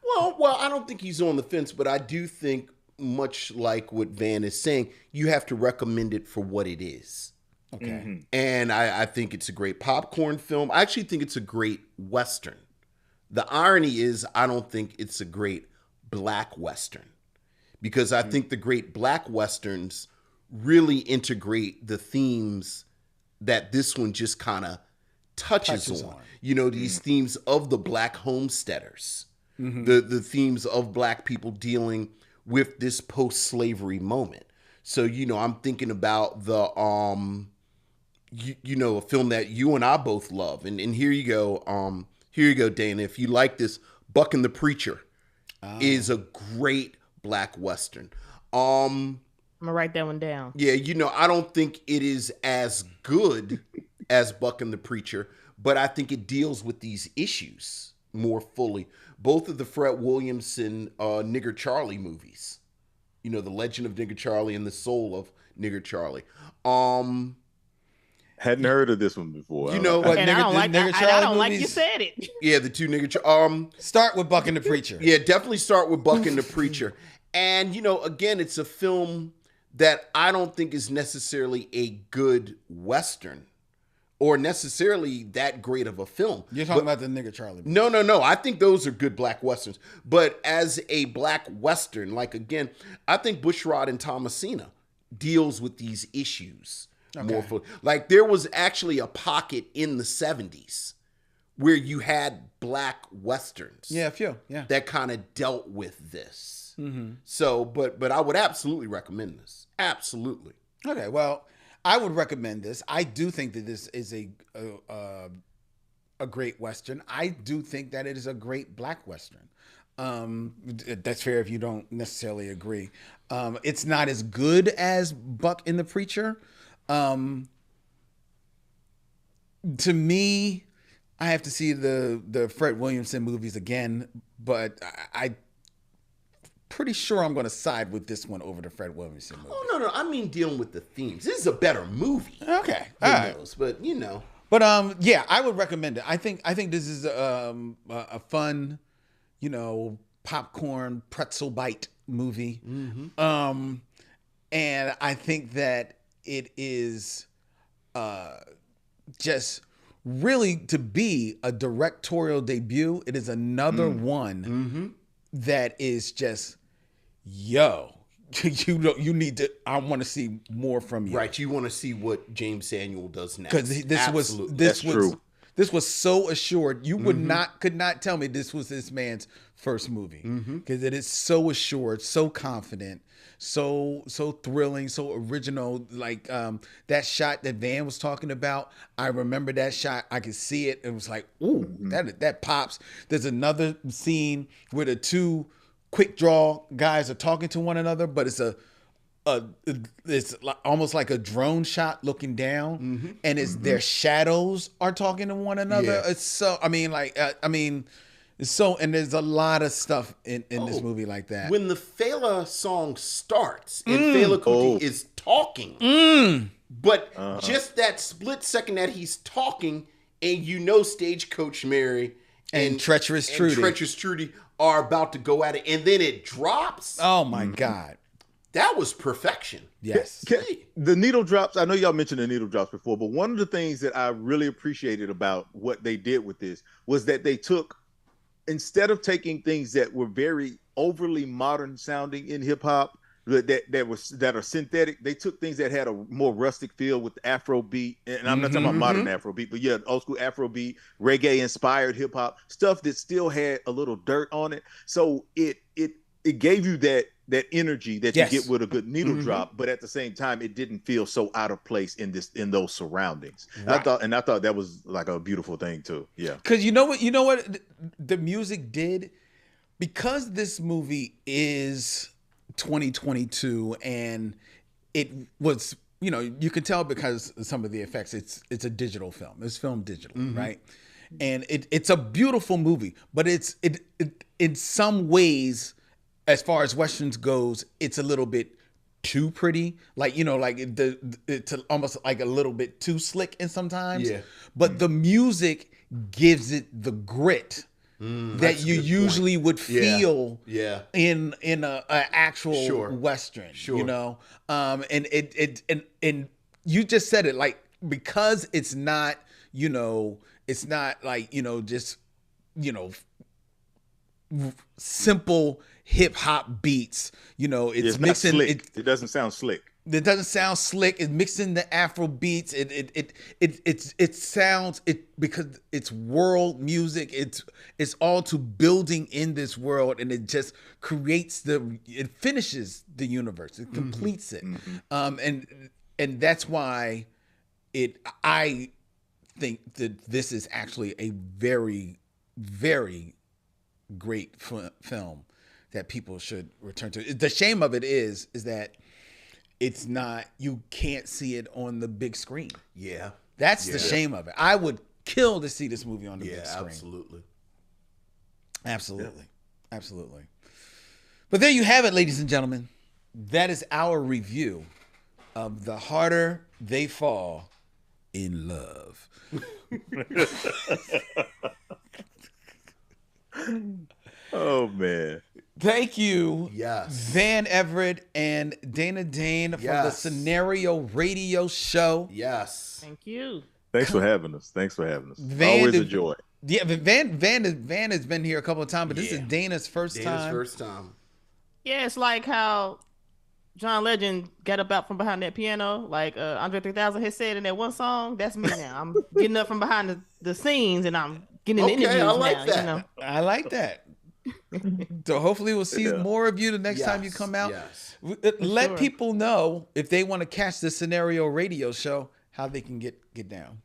Well, I don't think he's on the fence, but I do think, much like what Van is saying, you have to recommend it for what it is. Okay. And I think it's a great popcorn film. I actually think it's a great Western. The irony is, I don't think it's a great black Western, because I think the great black Westerns really integrate the themes that this one just kind of touches on. These themes of the black homesteaders, the themes of black people dealing with this post-slavery moment. So, I'm thinking about the, a film that you and I both love. And here you go. Here you go, Dana. If you like this, Buck and the Preacher is a great black Western. I'm gonna write that one down. Yeah, I don't think it is as good as Buck and the Preacher, but I think it deals with these issues more fully. Both of the Fred Williamson Nigger Charlie movies. The Legend of Nigger Charlie and the Soul of Nigger Charlie. Hadn't heard of this one before. And I don't like you said it. Yeah, the two Nigger start with Buck and the Preacher. Yeah, definitely start with Buck and the Preacher. And again, it's a film that I don't think is necessarily a good Western or necessarily that great of a film. You're talking about the Nigger Charlie movie. No. I think those are good black Westerns. But as a black Western, again, I think Bushrod and Thomasina deals with these issues more fully. There was actually a pocket in the 70s where you had black Westerns. Yeah, a few. Yeah. That kind of dealt with this. Mm-hmm. So, but I would absolutely recommend this. Absolutely. Okay, well, I would recommend this. I do think that this is a great Western. I do think that it is a great black Western. That's fair if you don't necessarily agree. It's not as good as Buck and the Preacher. To me, I have to see the Fred Williamson movies again, but I pretty sure I'm going to side with this one over the Fred Williamson movie. Oh, no. I mean, dealing with the themes. This is a better movie. Okay. All right. But, But, yeah, I would recommend it. I think this is a fun, popcorn pretzel bite movie. Mm-hmm. And I think that it is just really to be a directorial debut. It is another one that is just, you need to. I want to see more from you. Right, you want to see what James Samuel does next. Because this was so assured. You could not tell me this was this man's first movie, because it is so assured, so confident, so thrilling, so original. Like that shot that Van was talking about, I remember that shot. I could see it. It was like, ooh, that pops. There's another scene where the two quick draw guys are talking to one another, but it's it's almost like a drone shot looking down, and it's their shadows are talking to one another. Yeah. It's so, it's so, and there's a lot of stuff in this movie like that. When the Fela song starts and Fela Kuti is talking, but just that split second that he's talking, and Stagecoach Mary and Treacherous Trudy are about to go at it, and then it drops. Oh my God. That was perfection. Yes. The needle drops, I know y'all mentioned the needle drops before, but one of the things that I really appreciated about what they did with this was that they took, instead of taking things that were very overly modern sounding in hip hop, that are synthetic, they took things that had a more rustic feel with Afro beat, and I'm not talking about modern Afro beat, but yeah, old school Afro beat, reggae inspired hip hop stuff that still had a little dirt on it. So it gave you that energy that you get with a good needle drop, but at the same time, it didn't feel so out of place in those surroundings. Right. I thought that was like a beautiful thing too. Yeah, because you know what the music did, because this movie is 2022 and it was, you can tell because of some of the effects. It's a digital film. It's filmed digital, right? And it's a beautiful movie, but it in some ways, as far as Westerns goes, it's a little bit too pretty. Like, it's almost like a little bit too slick in sometimes. Yeah. But the music gives it the grit that you usually would feel in a actual Western. Sure. And and you just said it, like, because it's not, it's not like, just, simple hip hop beats, it's mixing. It doesn't sound slick. It doesn't sound slick. It's mixing the Afro beats. It sounds because it's world music. It's all to building in this world, and it just creates it finishes the universe. It completes it. And that's why I think that this is actually a very very great film that people should return to. The shame of it is that it's not, you can't see it on the big screen. Yeah. That's the shame of it. I would kill to see this movie on the big screen. Absolutely. But there you have it, ladies and gentlemen. That is our review of The Harder They Fall in Love. Oh, man. Thank you, Van Everette and Dana Dane from the Scenario Radio Show. Yes. Thank you. Thanks for having us. Van, always a joy. Yeah, Van has been here a couple of times, but this is Dana's first time. Yeah, it's like how John Legend got up out from behind that piano, like Andre 3000 has said in that one song. That's me now. I'm getting up from behind the scenes, and I'm getting the interviews I like now. that. You know? I like that. So hopefully we'll see more of you the next time you come out. Yes. Let people know if they want to catch the Scenario Radio Show, how they can get down.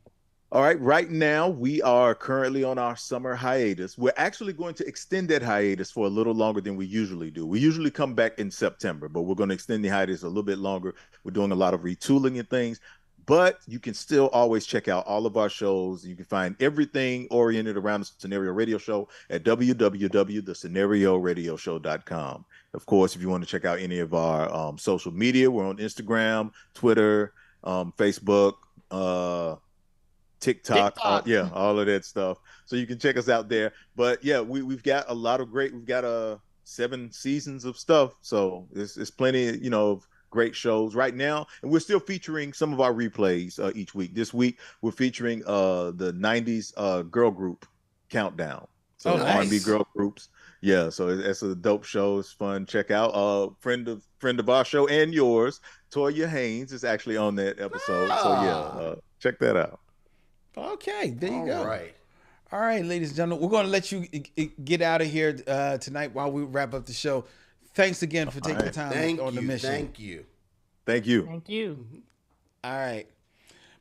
All right. Right now, we are currently on our summer hiatus. We're actually going to extend that hiatus for a little longer than we usually do. We usually come back in September, but we're going to extend the hiatus a little bit longer. We're doing a lot of retooling and things, but you can still always check out all of our shows. You can find everything oriented around the Scenario Radio Show at www.thescenarioradioshow.com. Of course, if you want to check out any of our social media, we're on Instagram, Twitter, Facebook, TikTok. All of that stuff. So you can check us out there. But yeah, we've got a lot of we've got 7 seasons of stuff. So it's plenty, of great shows right now. And we're still featuring some of our replays each week. This week, we're featuring the 90s girl group countdown. So nice. R&B girl groups. Yeah, so it's a dope show. It's fun. Check out friend of our show and yours, Toya Haynes, is actually on that episode. So check that out. Okay, there you go. All right, ladies and gentlemen, we're going to let you get out of here tonight while we wrap up the show. Thanks again for taking the time on the mission. Thank you. All right.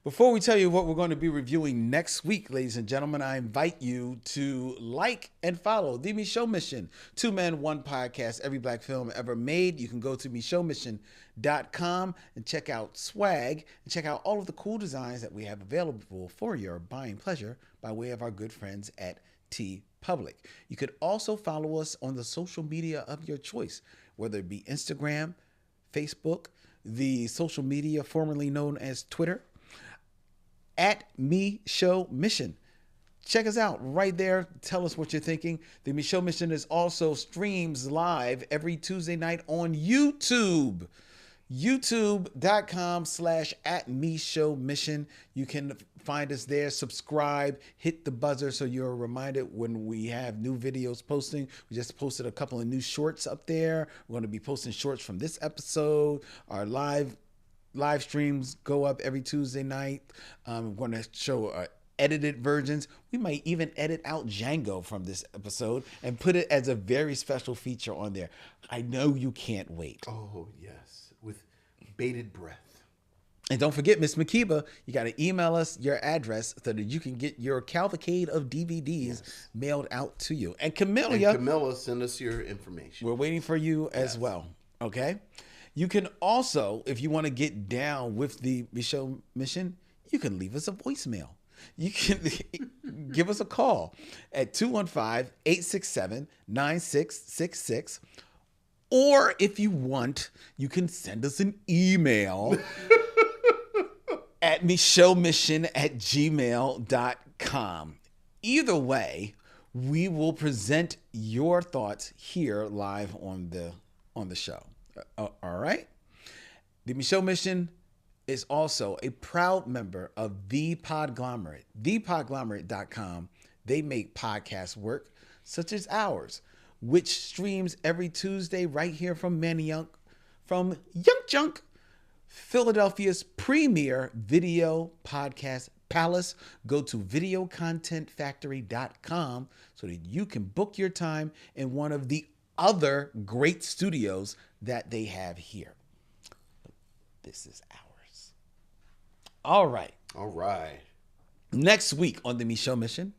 Before we tell you what we're going to be reviewing next week, ladies and gentlemen, I invite you to like and follow the Micheaux Mission, 2 Men, 1 podcast, every black film ever made. You can go to micheauxmission.com and check out swag and check out all of the cool designs that we have available for your buying pleasure by way of our good friends at T Public. You could also follow us on the social media of your choice, whether it be Instagram, Facebook, the social media formerly known as Twitter, at Micheaux Mission. Check us out right there. Tell us what you're thinking. The Micheaux Mission is also streams live every Tuesday night on YouTube. YouTube.com/@Micheaux Mission. You can find us there. Subscribe, hit the buzzer so you're reminded when we have new videos posting. We just posted a couple of new shorts up there. We're going to be posting shorts from this episode. Our live streams go up every Tuesday night. We're going to show edited versions. We might even edit out Django from this episode and put it as a very special feature on there. I know you can't wait. Oh, yes. With bated breath. And don't forget, Miss Makiba, you got to email us your address so that you can get your cavalcade of DVDs mailed out to you. And Camilla, send us your information. We're waiting for you as well. Okay? You can also, if you want to get down with the Micheaux Mission, you can leave us a voicemail. You can give us a call at 215-867-9666. Or if you want, you can send us an email at micheauxmission@gmail.com. Either way, we will present your thoughts here live on the show. All right. The Micheaux Mission is also a proud member of The Podglomerate, thepodglomerate.com. They make podcast work such as ours, which streams every Tuesday right here from Manayunk, from Young Junk, Philadelphia's premier video podcast palace. Go to videocontentfactory.com so that you can book your time in one of the other great studios that they have here. This is ours. All right. Next week on the Micheaux Mission,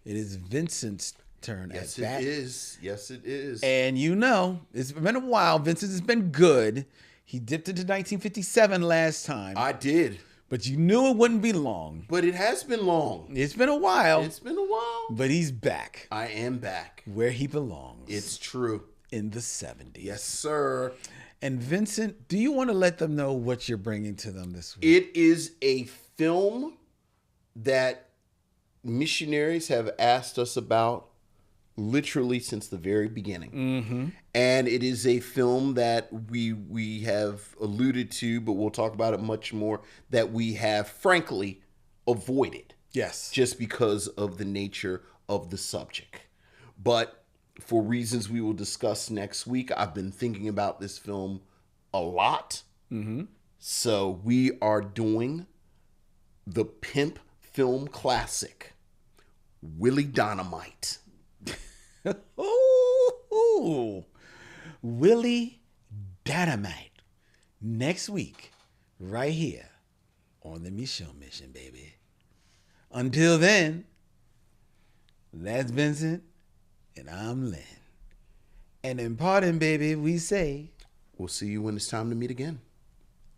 it is Vincent's turn Yes, at bat. it is. Yes, it is. And you know, it's been a while. Vincent has been good. He dipped into 1957 last time. I did. But you knew it wouldn't be long. But it has been long. It's been a while. It's been a while. But he's back. I am back. Where he belongs. It's true. In the 70s. Yes, sir. And Vincent, do you want to let them know what you're bringing to them this week? It is a film that missionaries have asked us about literally since the very beginning. Mm-hmm. And it is a film that we have alluded to, but we'll talk about it much more, that we have frankly avoided. Yes. Just because of the nature of the subject. But for reasons we will discuss next week, I've been thinking about this film a lot. Mm-hmm. So we are doing the pimp film classic, Willie Dynamite. Ooh, Willie Dynamite. Next week, right here on the Micheaux Mission, baby. Until then, that's Vincent, and I'm Lynn. And in pardon, baby, we say, we'll see you when it's time to meet again.